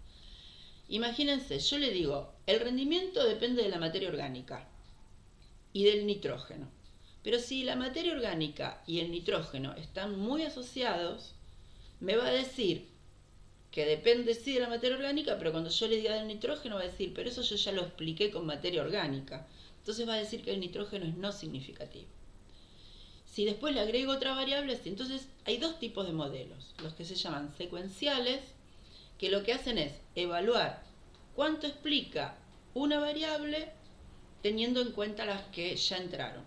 Imagínense, yo le digo, el rendimiento depende de la materia orgánica y del nitrógeno. Pero si la materia orgánica y el nitrógeno están muy asociados, me va a decir que depende sí de la materia orgánica, pero cuando yo le diga del nitrógeno va a decir, pero eso yo ya lo expliqué con materia orgánica. Entonces va a decir que el nitrógeno es no significativo. Si después le agrego otra variable, entonces hay 2 tipos de modelos, los que se llaman secuenciales, que lo que hacen es evaluar cuánto explica una variable teniendo en cuenta las que ya entraron.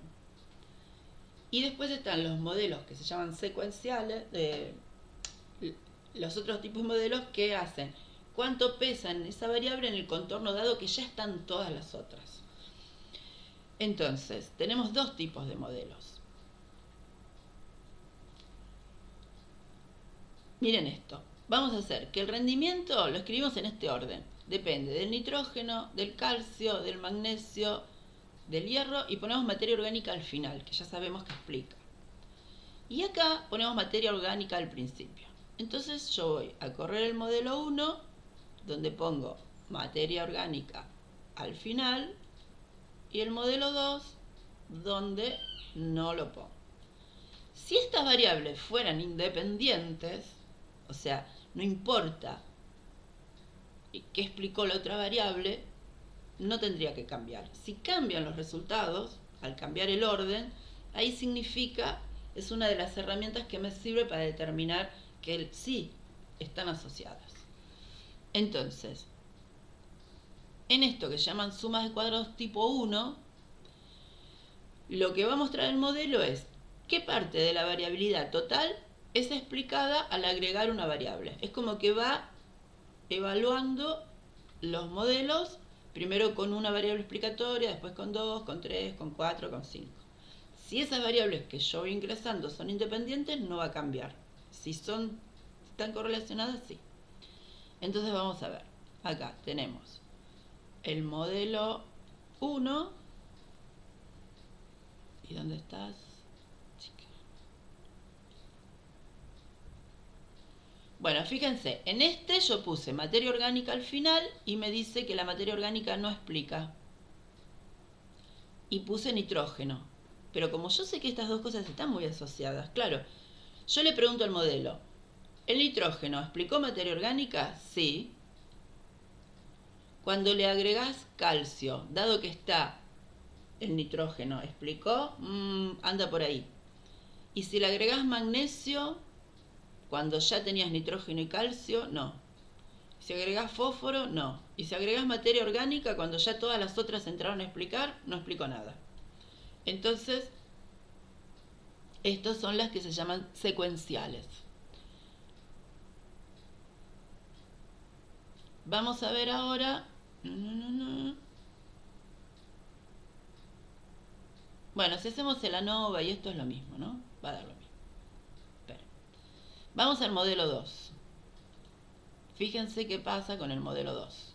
Y después están los modelos que se llaman secuenciales, los otros tipos de modelos que hacen cuánto pesa en esa variable en el contorno dado que ya están todas las otras. Entonces, tenemos 2 tipos de modelos. Miren esto. Vamos a hacer que el rendimiento lo escribimos en este orden. Depende del nitrógeno, del calcio, del magnesio, del hierro y ponemos materia orgánica al final, que ya sabemos que explica. Y acá ponemos materia orgánica al principio. Entonces yo voy a correr el modelo 1, donde pongo materia orgánica al final, y el modelo 2, donde no lo pongo. Si estas variables fueran independientes, o sea, no importa qué explicó la otra variable, no tendría que cambiar. Si cambian los resultados, al cambiar el orden, ahí significa, es una de las herramientas que me sirve para determinar que sí están asociadas. Entonces, en esto que llaman sumas de cuadrados tipo 1, lo que va a mostrar el modelo es qué parte de la variabilidad total es explicada al agregar una variable. Es como que va evaluando los modelos, primero con una variable explicatoria, después con 2, con 3, con 4, con 5. Si esas variables que yo voy ingresando son independientes, no va a cambiar. Si están correlacionadas, sí. Entonces vamos a ver. Acá tenemos el modelo 1. ¿Y dónde estás? Bueno, fíjense, en este yo puse materia orgánica al final y me dice que la materia orgánica no explica. Y puse nitrógeno. Pero como yo sé que estas dos cosas están muy asociadas, claro, yo le pregunto al modelo, ¿el nitrógeno explicó materia orgánica? Sí. Cuando le agregás calcio, dado que está el nitrógeno, ¿explicó? Anda por ahí. Y si le agregás magnesio, cuando ya tenías nitrógeno y calcio, no. Si agregás fósforo, no. Y si agregás materia orgánica, cuando ya todas las otras entraron a explicar, no explicó nada. Entonces, estas son las que se llaman secuenciales. Vamos a ver ahora... Bueno, si hacemos el ANOVA y esto es lo mismo, ¿no? Va a dar lo mismo. Espera. Vamos al modelo 2. Fíjense qué pasa con el modelo 2.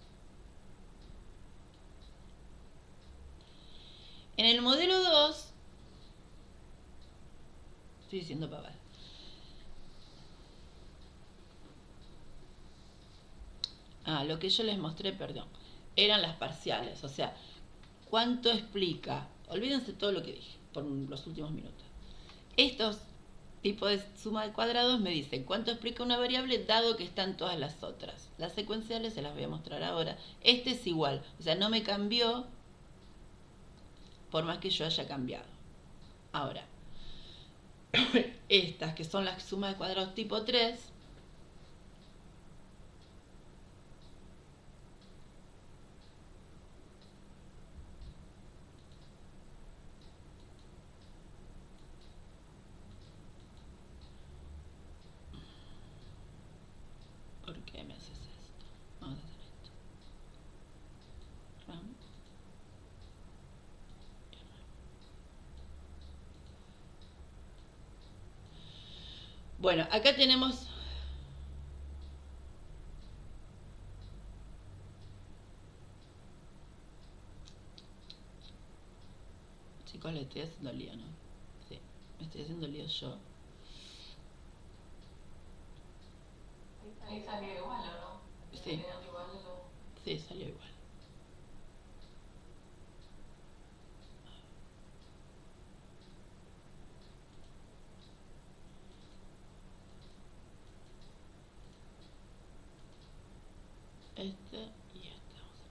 En el modelo 2... Estoy diciendo pavada. Lo que yo les mostré, perdón, eran las parciales. O sea, ¿cuánto explica? Olvídense todo lo que dije por los últimos minutos. Estos tipos de suma de cuadrados me dicen cuánto explica una variable dado que están todas las otras. Las secuenciales se las voy a mostrar ahora. Este es igual, o sea, no me cambió por más que yo haya cambiado. Ahora, estas que son las sumas de cuadrados tipo 3, ¿por qué me haces esto? Vamos a hacer esto. RAM. Bueno, acá tenemos... Chicos, le estoy haciendo lío, ¿no? Sí, me estoy haciendo lío yo. Ahí salió igual, ¿o no? Sí. Sí, salió igual. Este y este vamos a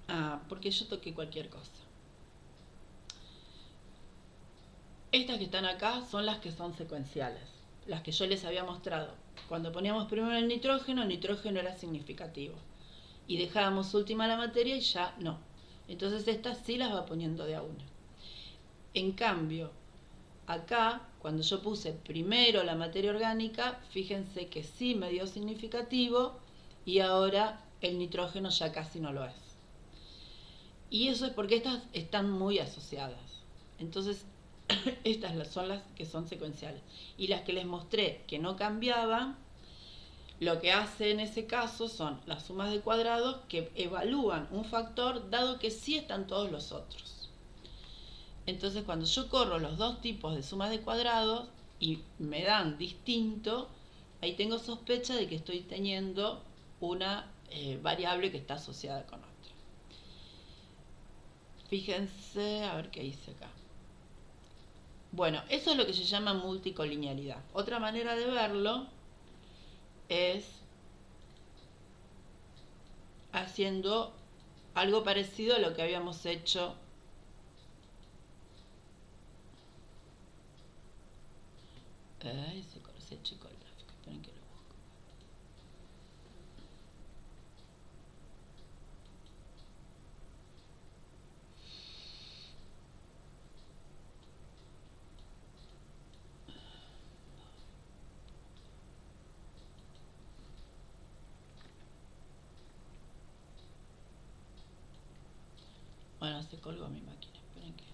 comparar. Porque yo toqué cualquier cosa. Estas que están acá son las que son secuenciales, las que yo les había mostrado. Cuando poníamos primero el nitrógeno era significativo. Y dejábamos última la materia y ya no. Entonces estas sí las va poniendo de a una. En cambio, acá, cuando yo puse primero la materia orgánica, fíjense que sí me dio significativo y ahora el nitrógeno ya casi no lo es. Y eso es porque estas están muy asociadas. Entonces, estas son las que son secuenciales. Y las que les mostré que no cambiaban, lo que hace en ese caso son las sumas de cuadrados que evalúan un factor dado que sí están todos los otros. Entonces, cuando yo corro los dos tipos de sumas de cuadrados y me dan distinto, ahí tengo sospecha de que estoy teniendo una variable que está asociada con otra. Fíjense, a ver qué hice acá. Bueno, eso es lo que se llama multicolinealidad. Otra manera de verlo es haciendo algo parecido a lo que habíamos hecho se chico el gráfico, esperen que lo busco. colgó mi máquina. Esperen que...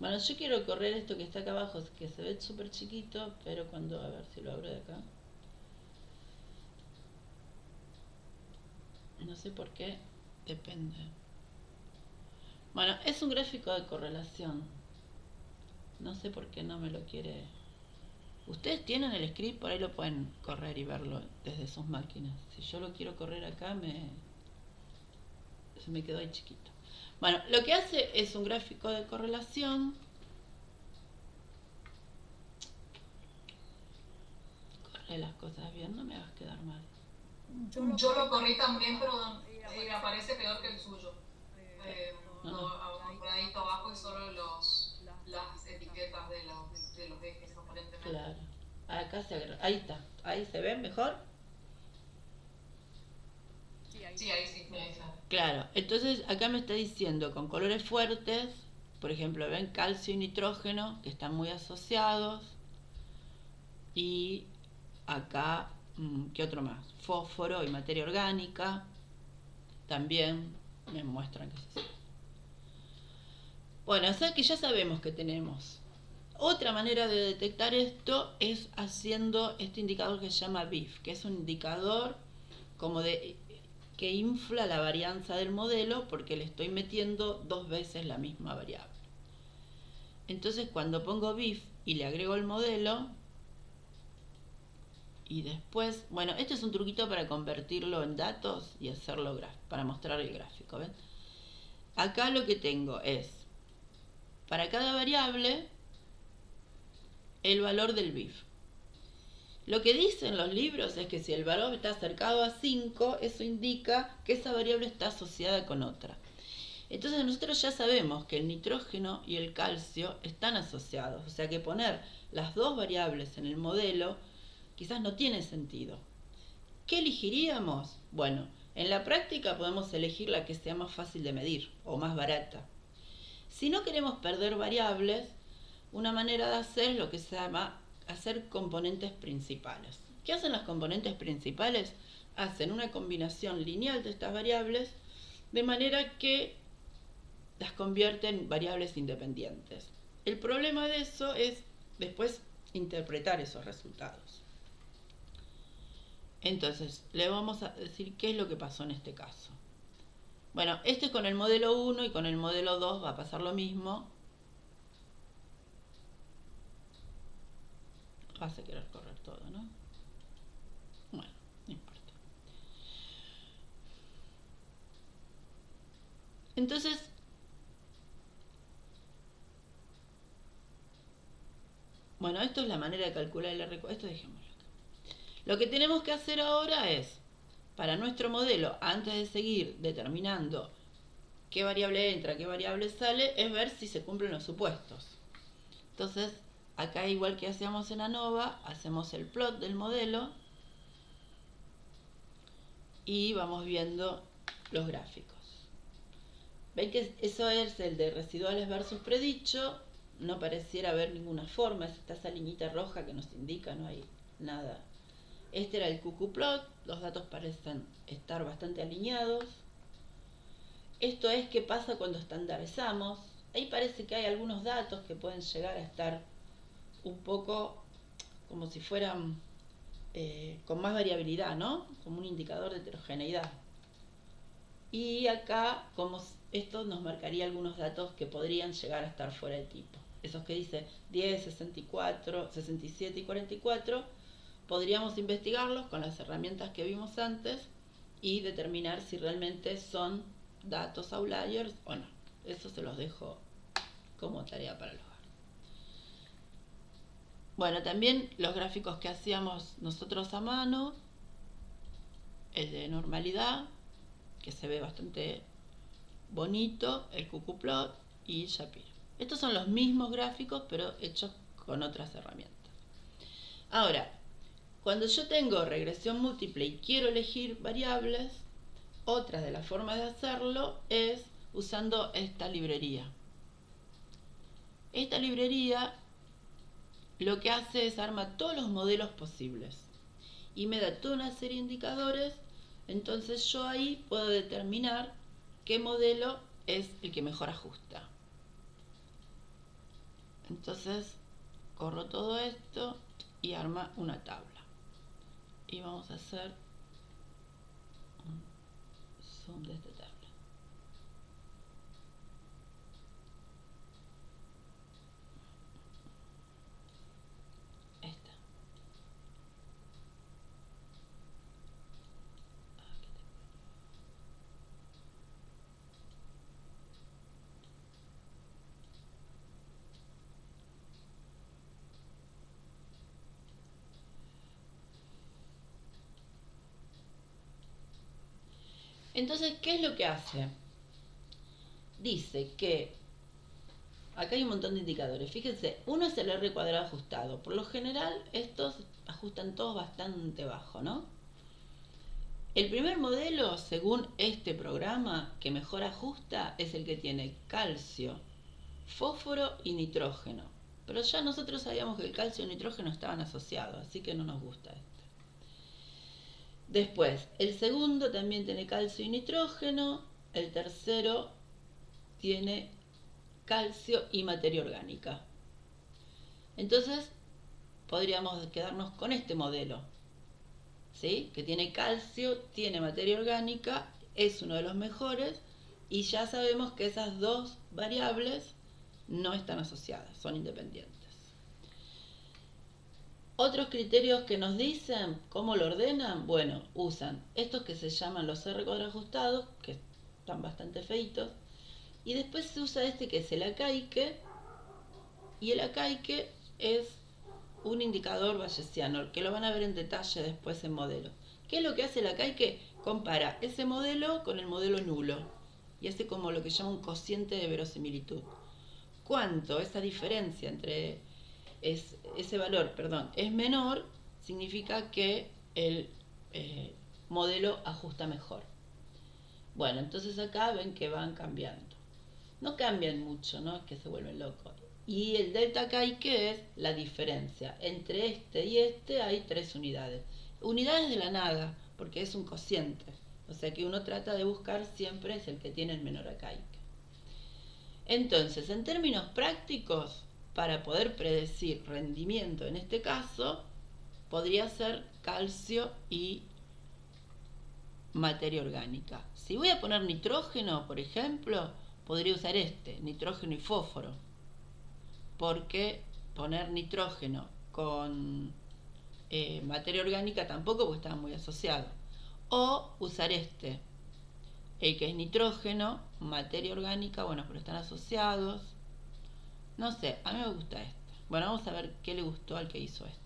Bueno, yo quiero correr esto que está acá abajo, que se ve súper chiquito, pero cuando, a ver si lo abro de acá. No sé por qué, depende. Bueno, es un gráfico de correlación. No sé por qué no me lo quiere. Ustedes tienen el script, por ahí lo pueden correr y verlo desde sus máquinas. Si yo lo quiero correr acá, se me quedó ahí chiquito. Bueno, lo que hace es un gráfico de correlación. Corre las cosas bien, no me hagas quedar mal. Yo lo corrí también, pero me aparece peor que el suyo. Un cuadradito abajo y solo las etiquetas de los ejes aparentemente. Claro. Acá ahí está. Ahí se ve mejor. Sí, ahí sí. Claro, entonces acá me está diciendo con colores fuertes, por ejemplo, ven calcio y nitrógeno, que están muy asociados. Y acá, ¿qué otro más? Fósforo y materia orgánica, también me muestran que es así. Bueno, o sea que ya sabemos que tenemos. Otra manera de detectar esto es haciendo este indicador que se llama BIF, que es un indicador como de que infla la varianza del modelo porque le estoy metiendo 2 veces la misma variable. Entonces cuando pongo BIF y le agrego el modelo, y después, bueno, este es un truquito para convertirlo en datos y hacerlo para mostrar el gráfico, ¿ven? Acá lo que tengo es, para cada variable, el valor del BIF. Lo que dicen los libros es que si el valor está acercado a 5, eso indica que esa variable está asociada con otra. Entonces nosotros ya sabemos que el nitrógeno y el calcio están asociados, o sea que poner las dos variables en el modelo quizás no tiene sentido. ¿Qué elegiríamos? Bueno, en la práctica podemos elegir la que sea más fácil de medir o más barata. Si no queremos perder variables, una manera de hacer es lo que se llama hacer componentes principales. ¿Qué hacen las componentes principales? Hacen una combinación lineal de estas variables de manera que las convierte en variables independientes. El problema de eso es después interpretar esos resultados. Entonces, le vamos a decir qué es lo que pasó en este caso. Bueno, este es con el modelo 1 y con el modelo 2 va a pasar lo mismo. Vas a querer correr todo, ¿no? Bueno, no importa. Entonces, bueno, esto es la manera de calcular el R. Esto dejémoslo acá. Lo que tenemos que hacer ahora es, para nuestro modelo, antes de seguir determinando qué variable entra, qué variable sale, es ver si se cumplen los supuestos. Entonces, acá igual que hacíamos en ANOVA, hacemos el plot del modelo y vamos viendo los gráficos. ¿Ven que eso es el de residuales versus predicho? No pareciera haber ninguna forma, está esa liñita roja que nos indica, no hay nada. Este era el QQ-plot, los datos parecen estar bastante alineados. Esto es qué pasa cuando estandarizamos. Ahí parece que hay algunos datos que pueden llegar a estar un poco como si fueran con más variabilidad, ¿no? Como un indicador de heterogeneidad. Y acá, como esto nos marcaría algunos datos que podrían llegar a estar fuera de tipo. Esos que dice 10, 64, 67 y 44, podríamos investigarlos con las herramientas que vimos antes y determinar si realmente son datos outliers o no. Eso se los dejo como tarea para el hogar. Bueno, también los gráficos que hacíamos nosotros a mano, el de normalidad, que se ve bastante bonito, el cucuplot y Shapiro. Estos son los mismos gráficos, pero hechos con otras herramientas. Ahora, cuando yo tengo regresión múltiple y quiero elegir variables, otra de las formas de hacerlo es usando esta librería. Esta librería lo que hace es arma todos los modelos posibles y me da toda una serie de indicadores. Entonces yo ahí puedo determinar qué modelo es el que mejor ajusta. Entonces corro todo esto y arma una tabla. Y vamos a hacer un zoom de esta tabla. Esta. Entonces, ¿qué es lo que hace? Dice que acá hay un montón de indicadores. Fíjense, uno es el R cuadrado ajustado. Por lo general, estos ajustan todos bastante bajo, ¿no? El primer modelo, según este programa, que mejor ajusta es el que tiene calcio, fósforo y nitrógeno. Pero ya nosotros sabíamos que el calcio y el nitrógeno estaban asociados, así que no nos gusta este. Después, el segundo también tiene calcio y nitrógeno. El tercero tiene calcio y materia orgánica. Entonces, podríamos quedarnos con este modelo, ¿sí? Que tiene calcio, tiene materia orgánica, es uno de los mejores, y ya sabemos que esas dos variables no están asociadas, son independientes. Otros criterios que nos dicen cómo lo ordenan, bueno, usan estos que se llaman los R cuadrado ajustados, que están bastante feitos, y después se usa este que es el Akaike, y el Akaike es un indicador bayesiano, que lo van a ver en detalle después en modelos. ¿Qué es lo que hace el Akaike? Compara ese modelo con el modelo nulo, y hace como lo que llama un cociente de verosimilitud. ¿Cuánto esa diferencia entre ese valor, es menor? Significa que el modelo ajusta mejor. Bueno, entonces acá ven que van cambiando. No cambian mucho, ¿no? Es que se vuelven locos. Y el delta Akaike es la diferencia. Entre este y este hay 3 unidades. Unidades de la nada, porque es un cociente. O sea que uno trata de buscar siempre es el que tiene el menor Akaike. Entonces, en términos prácticos, para poder predecir rendimiento en este caso, podría ser calcio y materia orgánica. Si voy a poner nitrógeno, por ejemplo, podría usar nitrógeno y fósforo, porque poner nitrógeno con materia orgánica tampoco, porque estaban muy asociados. O usar el que es nitrógeno, materia orgánica, bueno, pero están asociados. No sé, a mí me gusta este. Bueno, vamos a ver qué le gustó al que hizo esto.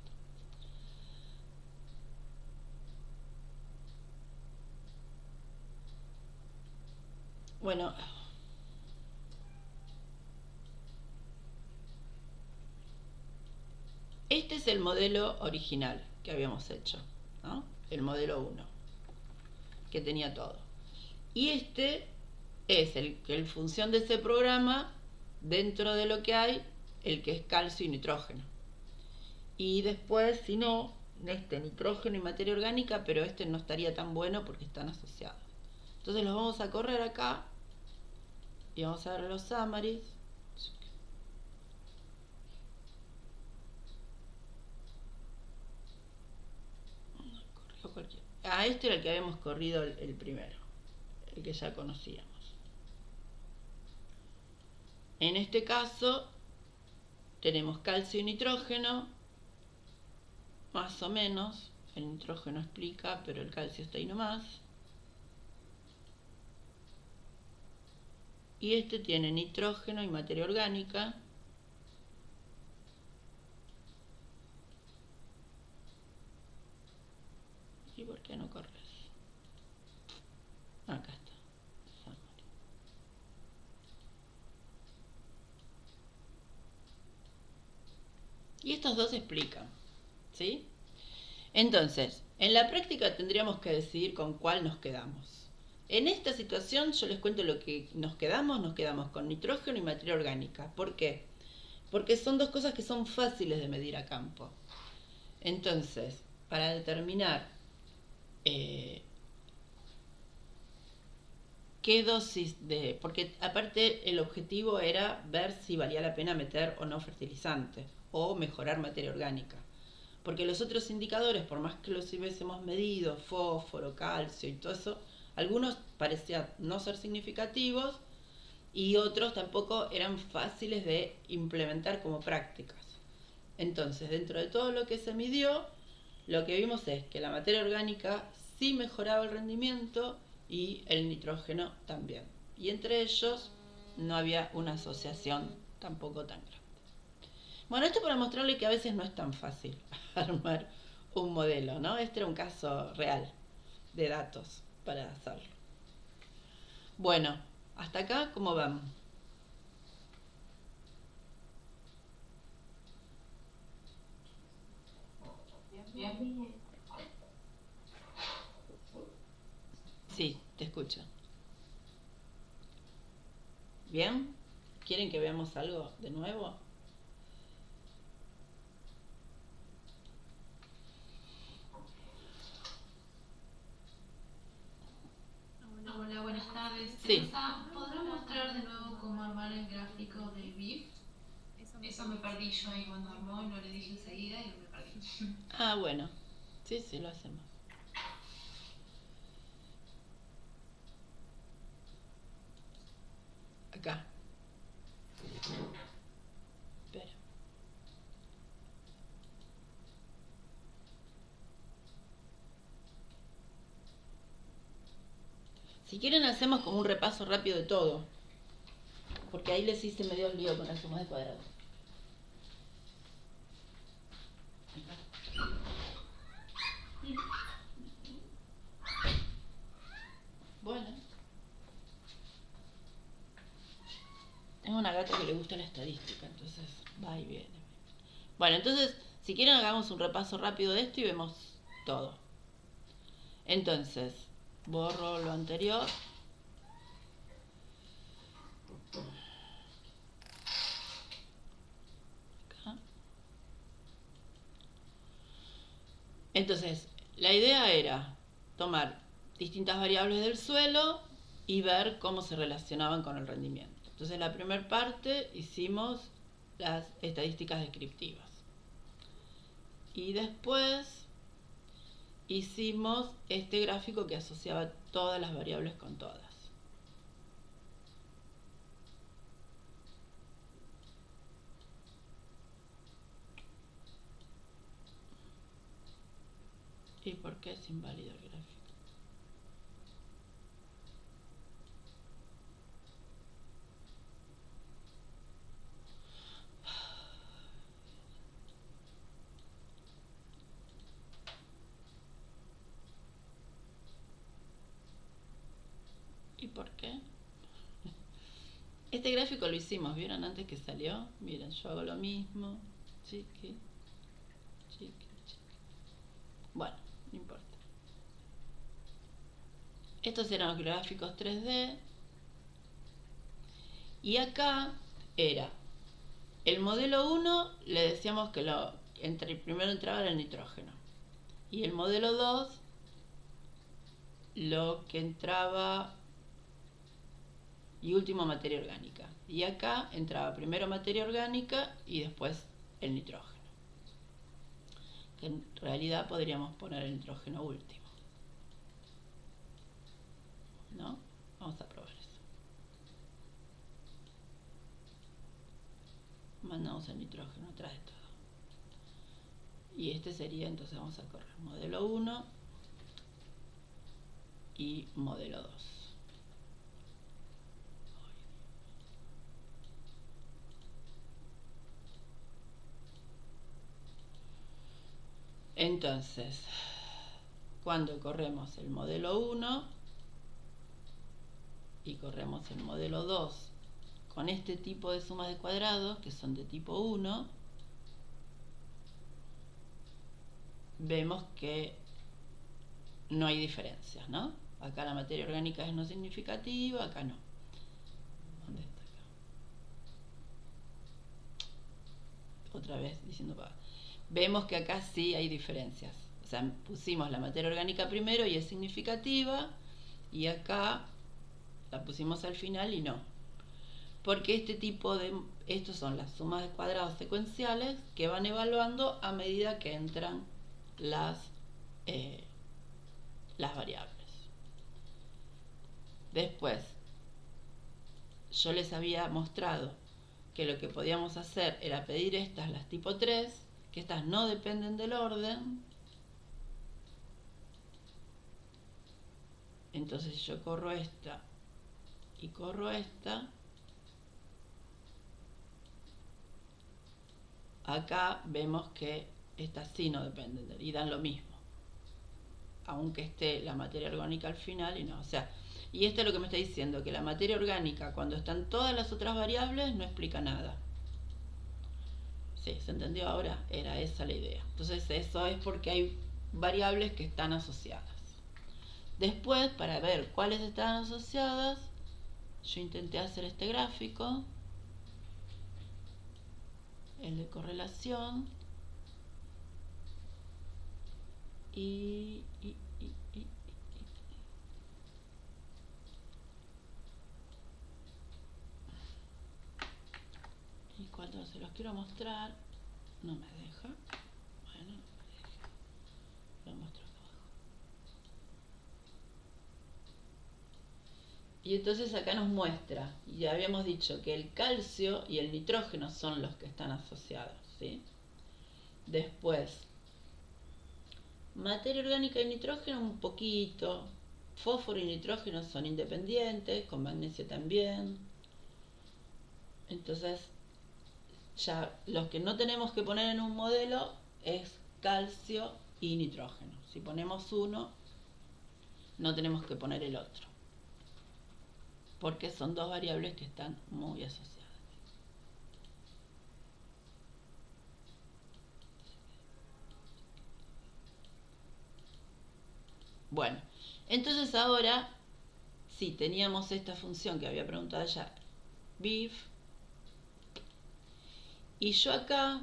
Bueno, este es el modelo original que habíamos hecho, ¿no? El modelo 1, que tenía todo. Y este es el que en función de ese programa, dentro de lo que hay, el que es calcio y nitrógeno. Y después, si no, nitrógeno y materia orgánica, pero este no estaría tan bueno porque están asociados. Entonces los vamos a correr acá y vamos a ver los summaries. Este era el que habíamos corrido el primero, el que ya conocíamos. En este caso tenemos calcio y nitrógeno, más o menos. El nitrógeno explica, pero el calcio está ahí nomás. Y este tiene nitrógeno y materia orgánica. ¿Y por qué no corres? Acá está. Y estos dos explican, ¿sí? Entonces, en la práctica tendríamos que decidir con cuál nos quedamos. En esta situación yo les cuento lo que nos quedamos con nitrógeno y materia orgánica. ¿Por qué? Porque son dos cosas que son fáciles de medir a campo. Entonces, para determinar qué dosis de... Porque aparte el objetivo era ver si valía la pena meter o no fertilizante o mejorar materia orgánica. Porque los otros indicadores, por más que los hubiésemos medido, fósforo, calcio y todo eso, algunos parecían no ser significativos y otros tampoco eran fáciles de implementar como prácticas. Entonces, dentro de todo lo que se midió, lo que vimos es que la materia orgánica sí mejoraba el rendimiento y el nitrógeno también. Y entre ellos no había una asociación tampoco tan grande. Bueno, esto para mostrarle que a veces no es tan fácil armar un modelo, ¿no? Este era un caso real de datos para hacerlo. Bueno, hasta acá, ¿cómo vamos? Bien. Sí, te escucho. ¿Bien? ¿Quieren que veamos algo de nuevo? Hola, buenas tardes. Sí. Elsa, ¿podrás mostrar de nuevo cómo armar el gráfico del BIF? Eso me perdí yo ahí cuando armó, lo le dije enseguida y me perdí. Ah, bueno. Sí, sí, lo hacemos. Acá. Espera. Si quieren hacemos como un repaso rápido de todo. Porque ahí les hice medio lío con las sumas de cuadrados. Bueno. Tengo una gata que le gusta la estadística, entonces va y viene. Bueno, entonces, si quieren hagamos un repaso rápido de esto y vemos todo. Entonces, borro lo anterior. Acá. Entonces, la idea era tomar distintas variables del suelo y ver cómo se relacionaban con el rendimiento. Entonces, la primera parte hicimos las estadísticas descriptivas. Y después hicimos este gráfico que asociaba todas las variables con todas. ¿Y por qué es inválido el gráfico? ¿Y por qué? Este gráfico lo hicimos, ¿vieron antes que salió? Miren, yo hago lo mismo. Chiqui, chiqui, chiqui. Bueno, no importa. Estos eran los gráficos 3D. Y acá era el modelo 1, le decíamos que primero entraba el nitrógeno. Y el modelo 2, lo que entraba y último materia orgánica. Y acá entraba primero materia orgánica y después el nitrógeno. Que en realidad podríamos poner el nitrógeno último. ¿No? Vamos a probar eso. Mandamos el nitrógeno atrás de todo. Y este sería, entonces vamos a correr modelo 1 y modelo 2. Entonces, cuando corremos el modelo 1 y corremos el modelo 2 con este tipo de sumas de cuadrados, que son de tipo 1, vemos que no hay diferencias, ¿no? Acá la materia orgánica es no significativa, acá no. ¿Dónde está acá? Otra vez diciendo para... Vemos que acá sí hay diferencias. O sea, pusimos la materia orgánica primero y es significativa, y acá la pusimos al final y no. Porque estos son las sumas de cuadrados secuenciales que van evaluando a medida que entran las variables. Después, yo les había mostrado que lo que podíamos hacer era pedir estas, las tipo 3, que estas no dependen del orden. Entonces si yo corro esta y corro esta, acá vemos que estas sí no dependen y dan lo mismo, aunque esté la materia orgánica al final y no. O sea, y esto es lo que me está diciendo, que la materia orgánica, cuando están todas las otras variables, no explica nada. Sí, ¿se entendió ahora? Era esa la idea. Entonces eso es porque hay variables que están asociadas. Después, para ver cuáles están asociadas, yo intenté hacer este gráfico, el de correlación, y cuando se los quiero mostrar, no me deja. Bueno, lo muestro acá abajo. Y entonces acá nos muestra, y ya habíamos dicho que el calcio y el nitrógeno son los que están asociados, ¿sí? Después, materia orgánica y nitrógeno un poquito, fósforo y nitrógeno son independientes, con magnesio también. Entonces, ya los que no tenemos que poner en un modelo es calcio y nitrógeno. Si ponemos uno, no tenemos que poner el otro, porque son dos variables que están muy asociadas. Bueno, entonces ahora, sí, teníamos esta función que había preguntado ya, BIF, y yo acá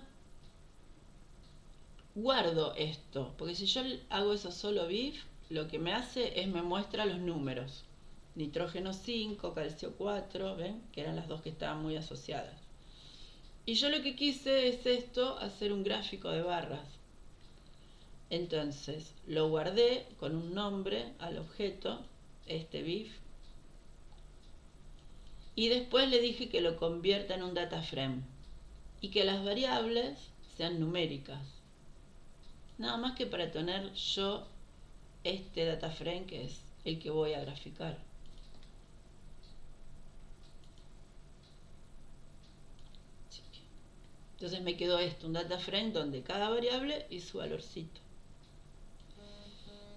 guardo esto, porque si yo hago eso solo BIF, lo que me hace es me muestra los números. Nitrógeno 5, calcio 4, ¿ven? Que eran las dos que estaban muy asociadas. Y yo lo que quise es esto, hacer un gráfico de barras. Entonces lo guardé con un nombre al objeto, este BIF, y después le dije que lo convierta en un data frame y que las variables sean numéricas. Nada más que para tener yo este data frame que es el que voy a graficar. Entonces me quedó esto, un data frame donde cada variable y su valorcito.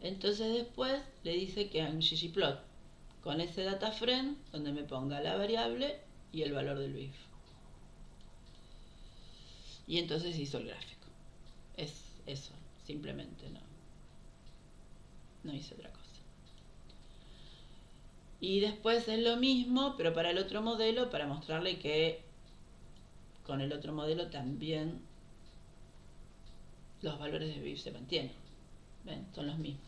Entonces después le dice que haga un ggplot con ese data frame donde me ponga la variable y el valor del BIF. Y entonces hizo el gráfico. Es eso, simplemente no hice otra cosa. Y después es lo mismo, pero para el otro modelo, para mostrarle que con el otro modelo también los valores de BIF se mantienen. ¿Ven? Son los mismos.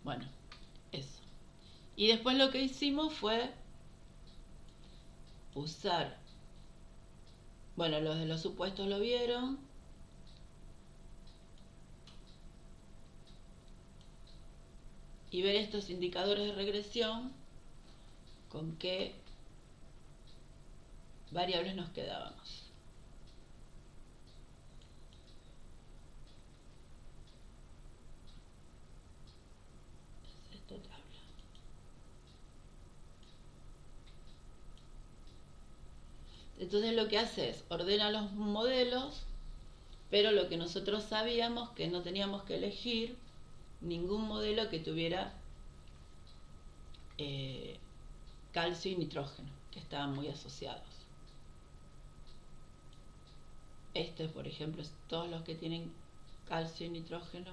Bueno, eso. Y después lo que hicimos fue usar, bueno, los de los supuestos lo vieron. Y ver estos indicadores de regresión, con qué variables nos quedábamos. Esta tabla. Entonces lo que hace es ordena los modelos, pero lo que nosotros sabíamos que no teníamos que elegir ningún modelo que tuviera calcio y nitrógeno, que estaban muy asociados. Por ejemplo, todos los que tienen calcio y nitrógeno,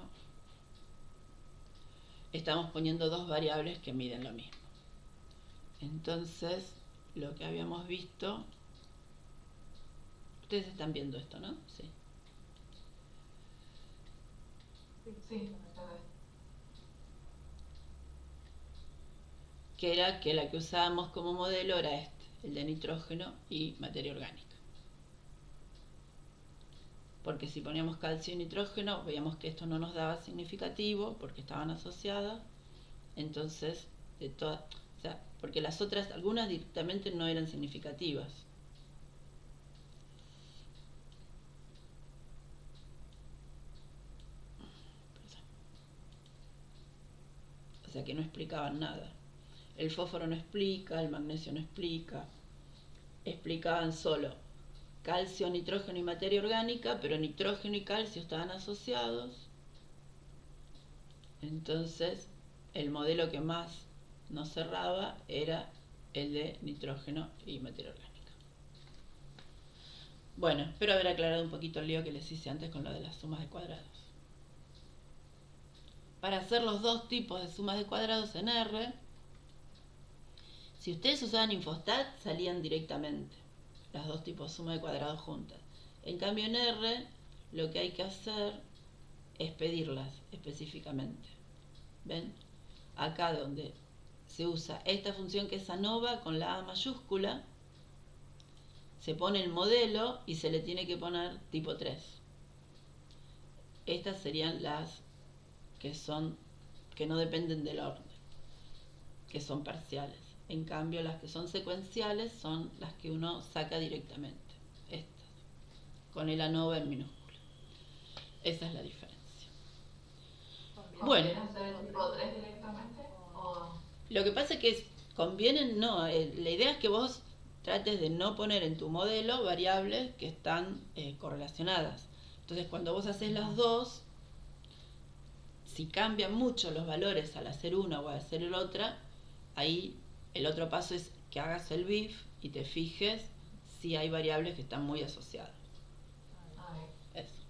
estamos poniendo dos variables que miden lo mismo. Entonces, lo que habíamos visto, ustedes están viendo esto, ¿no? Sí. Sí, que era que la que usábamos como modelo era este, el de nitrógeno y materia orgánica. Porque si poníamos calcio y nitrógeno, veíamos que esto no nos daba significativo porque estaban asociadas. Entonces, o sea, porque las otras, algunas directamente no eran significativas. O sea que no explicaban nada. El fósforo no explica, el magnesio no explica. Explicaban solo calcio, nitrógeno y materia orgánica, pero nitrógeno y calcio estaban asociados. Entonces, el modelo que más nos cerraba era el de nitrógeno y materia orgánica. Bueno, espero haber aclarado un poquito el lío que les hice antes con lo de las sumas de cuadrados. Para hacer los dos tipos de sumas de cuadrados en R, si ustedes usaban Infostat, salían directamente las dos tipos de suma de cuadrados juntas. En cambio en R, lo que hay que hacer es pedirlas específicamente. ¿Ven? Acá donde se usa esta función que es ANOVA con la A mayúscula, se pone el modelo y se le tiene que poner tipo 3. Estas serían las que no dependen del orden, que son parciales. En cambio, las que son secuenciales son las que uno saca directamente. Estas, con el ANOVA en minúscula. Esa es la diferencia. Bueno. ¿Conviene hacer el tipo 3 directamente? ¿O? Lo que pasa es que conviene, no. La idea es que vos trates de no poner en tu modelo variables que están correlacionadas. Entonces, cuando vos haces las dos, si cambian mucho los valores al hacer una o al hacer la otra, ahí el otro paso es que hagas el BIF y te fijes si hay variables que están muy asociadas. Eso.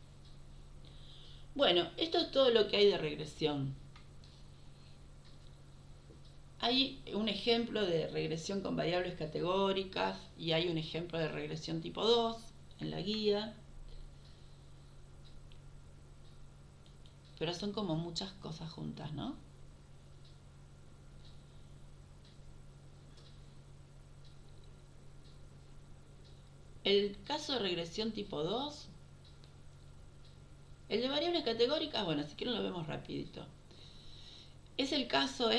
Bueno, esto es todo lo que hay de regresión. Hay un ejemplo de regresión con variables categóricas y hay un ejemplo de regresión tipo 2 en la guía. Pero son como muchas cosas juntas, ¿no? El caso de regresión tipo 2, el de variables categóricas, bueno, si quieren lo vemos rapidito. Es el caso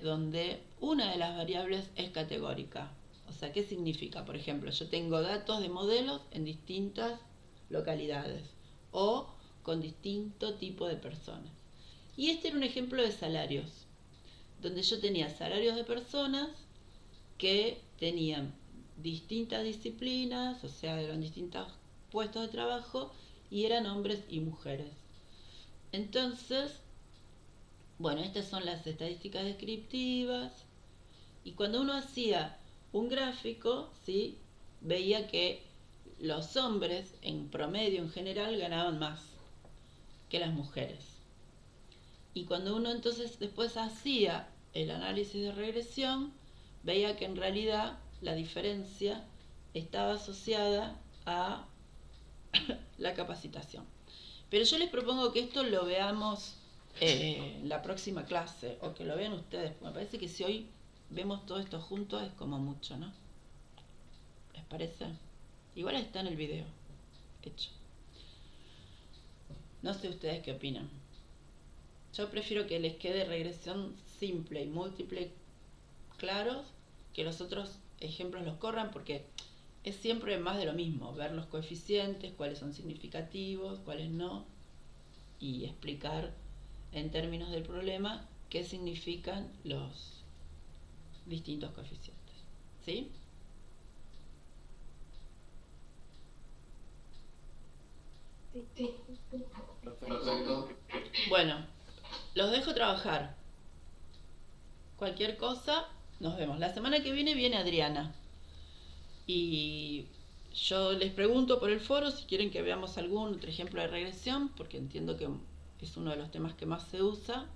donde una de las variables es categórica. O sea, ¿qué significa? Por ejemplo, yo tengo datos de modelos en distintas localidades o con distinto tipo de personas. Y este era un ejemplo de salarios, donde yo tenía salarios de personas que tenían distintas disciplinas, o sea, eran distintos puestos de trabajo y eran hombres y mujeres. Entonces, bueno, estas son las estadísticas descriptivas y cuando uno hacía un gráfico, ¿sí?, veía que los hombres en promedio en general ganaban más que las mujeres. Y cuando uno entonces después hacía el análisis de regresión, veía que en realidad la diferencia estaba asociada a la capacitación. Pero yo les propongo que esto lo veamos en la próxima clase, o que lo vean ustedes. Me parece que si hoy vemos todo esto juntos es como mucho, ¿no? ¿Les parece? Igual está en el video hecho. No sé ustedes qué opinan. Yo prefiero que les quede regresión simple y múltiple claros, que los otros ejemplos los corran, porque es siempre más de lo mismo, ver los coeficientes, cuáles son significativos, cuáles no, y explicar en términos del problema qué significan los distintos coeficientes. ¿Sí? Sí. Perfecto. Bueno, los dejo trabajar. Cualquier cosa, nos vemos. La semana que viene Adriana. Y Yo les pregunto por el foro si quieren que veamos algún otro ejemplo de regresión, porque entiendo que es uno de los temas que más se usa.